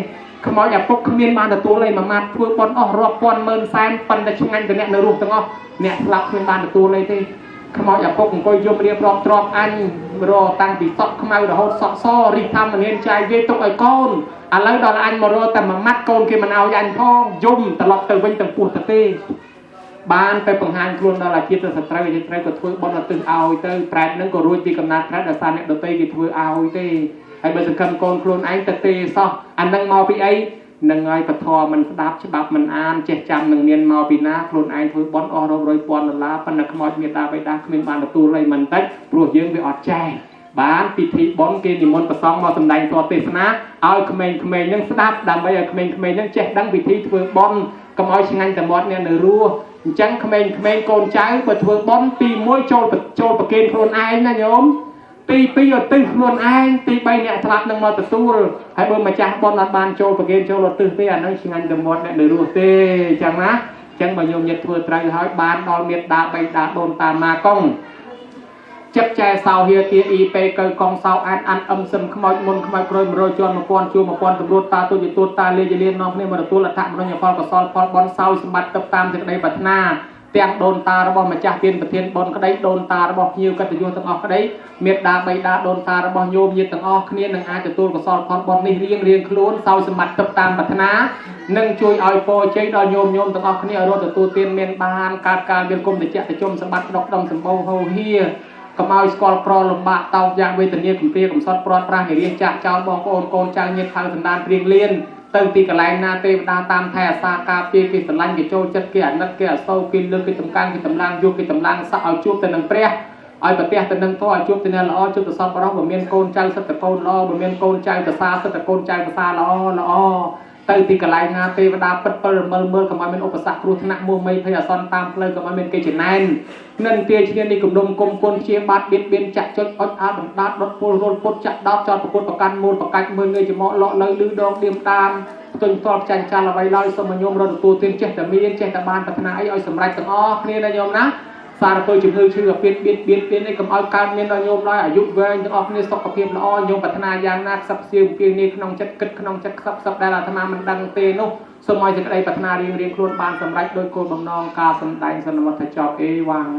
A: ខ្មោចអាពុកគ្មានបានទទួលអីមួយម៉ាត់ធ្វើបុណ្យអស់រាប់ពាន់ម៉ឺនសែនប៉ុន្តែឆ្ងាញ់តែអ្នកនៅរស់ទាំងអស់អ្នកស្លាប់គ្មានបានទទួលអីទេខ្មោចអាពុកអង្គុយយំរៀបរាប់ទ្របអញរតាំងពីសក់ខ្មៅរហូតសក់សរីកធម្មនានចាយវាទុកឲ្យកូនឥឡូវដល់អញមករកតែមួយម៉ាត់កូនគេមិនឲ្យអញផងយំត្រឡប់ទៅវិញទាំងពោះទៅទេបានទៅបង្ហាញខ្លួនដល់អាជាតិសត្រូវក៏ធ្វើបុណ្យឧទ្ទិសឲ្យទៅប្រែតនឹងក៏រួចពីកំណត់ប្រែតដោយសារអ្នកដទៃគេធ្វើឲ្យទេហើយបើសង្ឃឹមកូនខ្លួនឯងទៅទេសោះអានឹងមកពីអីនឹងឲ្យពធមិនស្ដាប់ច្បាប់មិនអានចេះចាំនឹងមានមកពីណាខ្លួនឯងធ្វើបុណ្យអស់រាប់រយពាន់ដុល្លារប៉ុន្តែខ្មោចមេតាបៃតាគ្មានបានទទួលអីមិនតិចព្រោះយើងវាអត់ចេះបានពិធីបុណ្យគេនិមន្តព្រះសង្ឃមកសម្ដែងធម៌ទេសនាឲ្យក្មេងៗនឹងស្ដាប់ដើម្បីឲ្យក្មេងៗនឹងចេះដឹងវិធីធ្វើបុណ្យកុំឲ្យឆ្ងាញ់តែមាត់អ្នកនៅរស់អញ្ចឹងក្មេងៗកូនចៅបើធ្វើបុណ្យទី1ចូលប្រគេនខ្លួនឯងណាញោមទី2ឧទ្ទិសខ្លួនឯងទី3អ្នកស្លាប់នឹងមកទទួលហើយបើម្ចាស់បុណ្យអត់បានចូលប្រគេនចូលឧទ្ទិសទេអានោះឆ្ងាញ់តែមាត់អ្នកនៅរស់ទេអញ្ចឹងណាអញ្ចឹងបើញោមញាតិធ្វើត្រូវហើយបានដល់មេត្តាបៃតាដូនតាម៉ាកុងចិត្តចែសោហៀទាអ៊ីពេកៅកងសោអានអឹមសឹមខ្មោចមុនខ្មោចក្រោយ100ជាន់1000ជួ1000តម្រួតតាទុយទូតតាលេជាលៀននាំគ្នាមកទទួលអត្ថមនោញផលកសលផលបនសោយសម្បត្តិទៅតាមសេចក្តីប្រាថ្នាទាំងដូនតារបស់ម្ចាស់ទានប្រធានបុណ្យក្តីដូនតារបស់ភ្ញៀវកិត្តិយសទាំងអស់ក្តីមេត្តាបៃតាដូនតារបស់ញោមញាតិទាំងអស់គ្នានឹងអាចទទួលកសលផលបុណ្យនេះរៀងខ្លួនសោយសម្បត្តិទៅតាមប្រាថ្នានឹងជួយឲ្យពរជ័យដល់ញោមទាំងអស់គ្នាឲ្យរត់ទទួលទានមានបានកើតការមានគុំតិចតិជុំសម្បត្តិដុកដុំសម្បូរហូរហៀកុំឲ្យស្គាល់ក្រលំបាកតោកយ៉ាងវេទនាកំព្រាកំសត់ព្រាត់ប្រាសនិរាចាក់ចោលបងប្អូនកូនចៅញាតិថៅសន្តានព្រៀងលៀនទៅទីកន្លែងណាទេវតាតាមថែអាសាការពារគេស្រឡាញ់គេចូលចិត្តគេអាណិតគេអសូរគេលើកគេតំកាំងគេតម្លាងយកគេតម្លាងសក់ឲ្យជួបទៅនឹងព្រះ ឲ្យប្រទេសទៅនឹងធោះឲ្យជួបទៅនៅល្អជួបទៅសពបរោះបើមានកូនចៅសិតតកូនល្អបើមានកូនចៅប្រសាសិតតកូនចៅប្រសាល្អទៅទីកន្លែងណាទេវតាពិតពិលរមិលមើលកុំឲ្យមានឧបសគ្គគ្រោះថ្នាក់មួមីភ័យអសន្នតាមផ្លូវកុំឲ្យមានគេចំណែននឹងទាឈ្នានេះគំនុំគុំគុនជាបាត់បៀតបៀនចាក់ចុចអុចអាបណ្ដាតដុតពលរលពុតចាក់ដោតចោតប្រពុតប្រកាន់មូលប្រកាច់មើលងាយចំមកលក់លើលឺដងឌៀមតាមផ្ទុយតបចាញ់ចាល់អ្វីឡើយសូមញោមរត់ទទួលទានចេះតែមានចេះតែបានប្រាថ្នាអីឲ្យសម្រេចទាំងអស់គ្នាណាញោមណាសារពើជំនឿឈឺអាពាតបៀតបៀននេះកុំឲ្យកើតមានដល់ញោមឡើយអាយុវែងទាំងអស់គ្នាសុខភាពល្អញោមប្រាថ្នាយ៉ាងណាខ្សឹបសៀវពីនេះក្នុងចិត្តគិតក្នុងចិត្តខ្សឹបដែលអាត្មាមិនដឹងទេនោះសូមឲ្យសេចក្តីប្រាថ្នារៀងខ្លួនបានសម្រេចដោយគោលបំណងការសម្ដែងសន្មតថាចប់អេវ៉ាំង